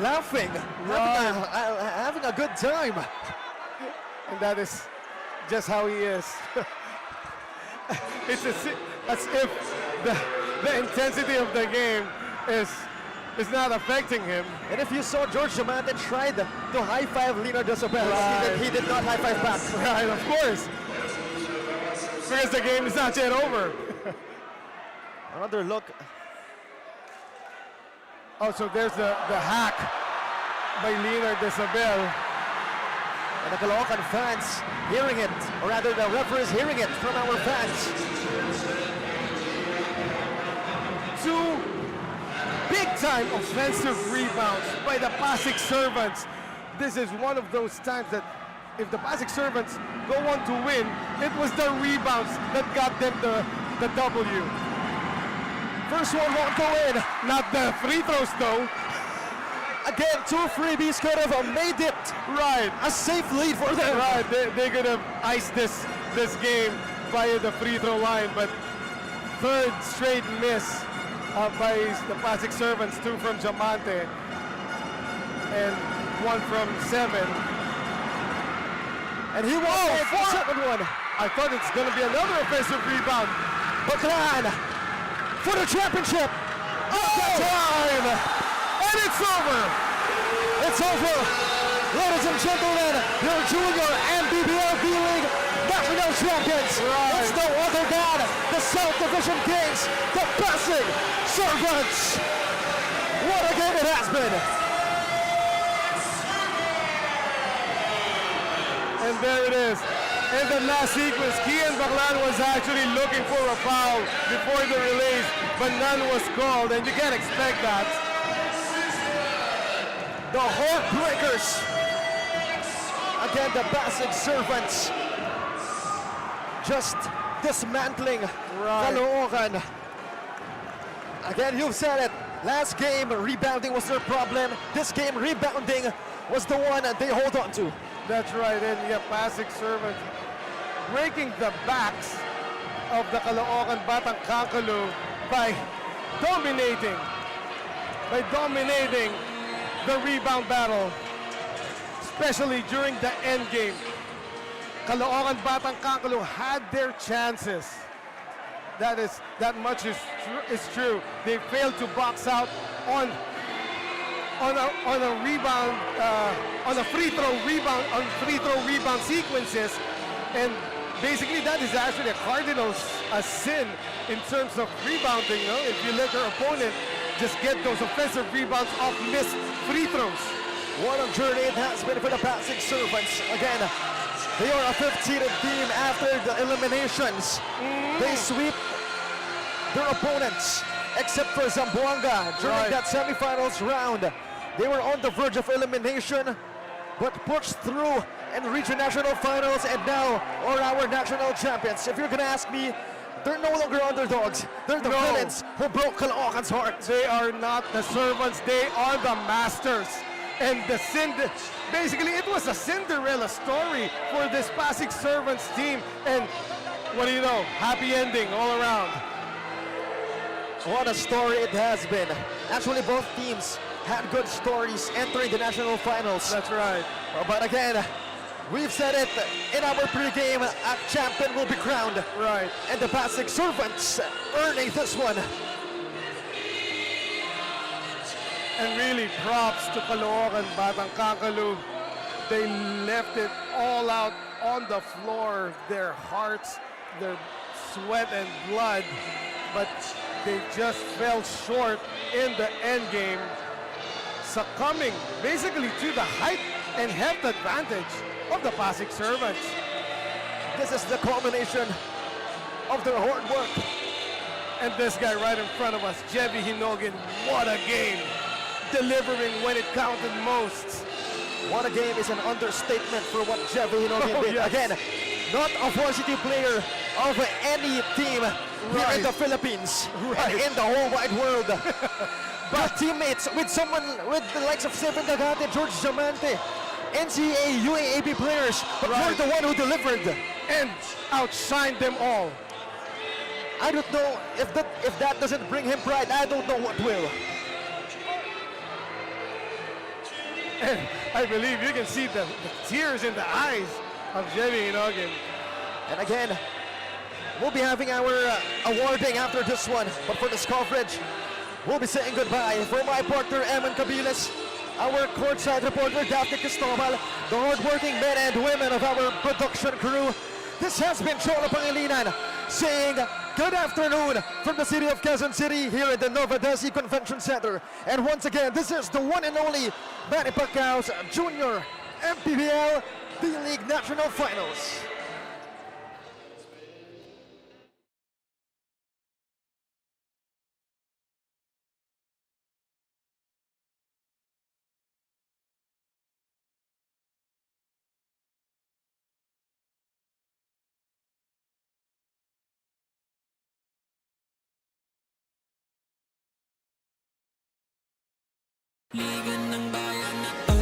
laughing, having a good time. And that is just how he is. It's as if the intensity of the game is not affecting him. And if you saw George Diamante tried to high-five Leonardo Isabel, he did not high-five back. Right, of course. Because the game is not yet over. Another look. Oh, so there's the hack by Leonardo Isabel. And the Caloocan fans hearing it, or rather the referees hearing it from our fans. Two big-time offensive rebounds by the Pasig Servants. This is one of those times that if the Pasig Servants go on to win, it was the rebounds that got them the W. First one won't go in. Not the free throws though. Again, two freebies could have made it Right. a safe lead for them. Right, they could have iced this game via the free throw line, but third straight miss by the Pasig Servants, two from Diamante and one from 7. And he won the second one. I thought it's going to be another offensive rebound. Baclan for the championship. Time! And it's over. It's over. Ladies and gentlemen, your junior MPBL D-League national champions. Right. It's no other than the South Division Kings, the Pasig Servants. What a game it has been. And there it is. In the last sequence, Kian Baclan was actually looking for a foul before the release, but none was called, and you can't expect that. The Heartbreakers. Again, the Pasig Servants. Just dismantling Caloocan. Again, you've said it. Last game, rebounding was their problem. This game, rebounding was the one that they hold on to. That's right, and yeah, Pasig Servants breaking the backs of the Caloocan Batang Kankaloo by dominating the rebound battle, especially during the end game. Caloocan Batang Kankaloo had their chances. That much is true. They failed to box out on a rebound, on a free throw rebound sequences, and basically that is actually a cardinal sin in terms of rebounding. No? If you let your opponent just get those offensive rebounds off missed free throws. What a journey it has been for the Pasig Servants. Again, they are a 15th team after the eliminations. They sweep their opponents, except for Zamboanga during that semifinals round. They were on the verge of elimination, but pushed through and reached the national finals, and now are our national champions. If you're gonna ask me, they're no longer underdogs. They're the villains who broke Caloocan's heart. They are not the servants, they are the masters. And basically it was a Cinderella story for this Pasig Servants team. And what do you know? Happy ending all around. What a story it has been. Actually, both teams had good stories entering the national finals. That's right. But again, we've said it in our pregame, a champion will be crowned. Right. And the Pasig Servants earning this one. And really props to Caloocan Batang Kankaloo. They left it all out on the floor, their hearts, their sweat and blood, but they just fell short in the end game, succumbing basically to the height and heft advantage of the Pasig Servants. This is the culmination of their hard work. And this guy right in front of us, Jevy Hinogin, what a game. Delivering when it counted most. What a game is an understatement for what Jevy Hinogin did. Yes. Again, not a varsity player of any team here in the Philippines and in the whole wide world. But teammates with someone with the likes of Stephen Cagate, George Diamante, NCAA, UAAP players, but you're the one who delivered. And outshined them all. I don't know if that doesn't bring him pride, I don't know what will. And I believe you can see the tears in the eyes of Jemmy Inogen. And again, we'll be having our awarding after this one. But for this coverage, we'll be saying goodbye. For my partner, Eman Cabiles, our courtside reporter, Daphne Cristobal, the hardworking men and women of our production crew, this has been Cholo Pangilinan saying good afternoon from the city of Quezon City here at the NOVADECI Convention Center. And once again, this is the one and only Manny Pacquiao's Junior MPBL D-League National Finals. Liga ng bayan na to,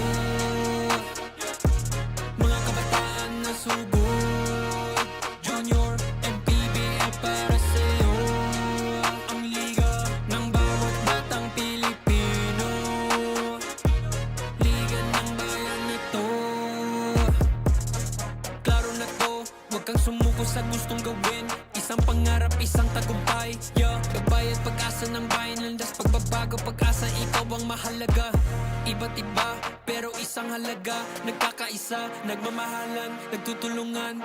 mga kabataan na sugod, Junior MPBL para sa'yo. Ang liga ng bawat batang Pilipino, liga ng bayan na to. Klaro na to, huwag kang sumuko sa gustong gawin. Isang pangarap, isang tagumpay, yeah. Gabay at pag-asa ng bayan, landas pagbabago, pag-asa, ikaw ang mahalaga. Iba't iba, pero isang halaga. Nagkakaisa, nagmamahalan, nagtutulungan.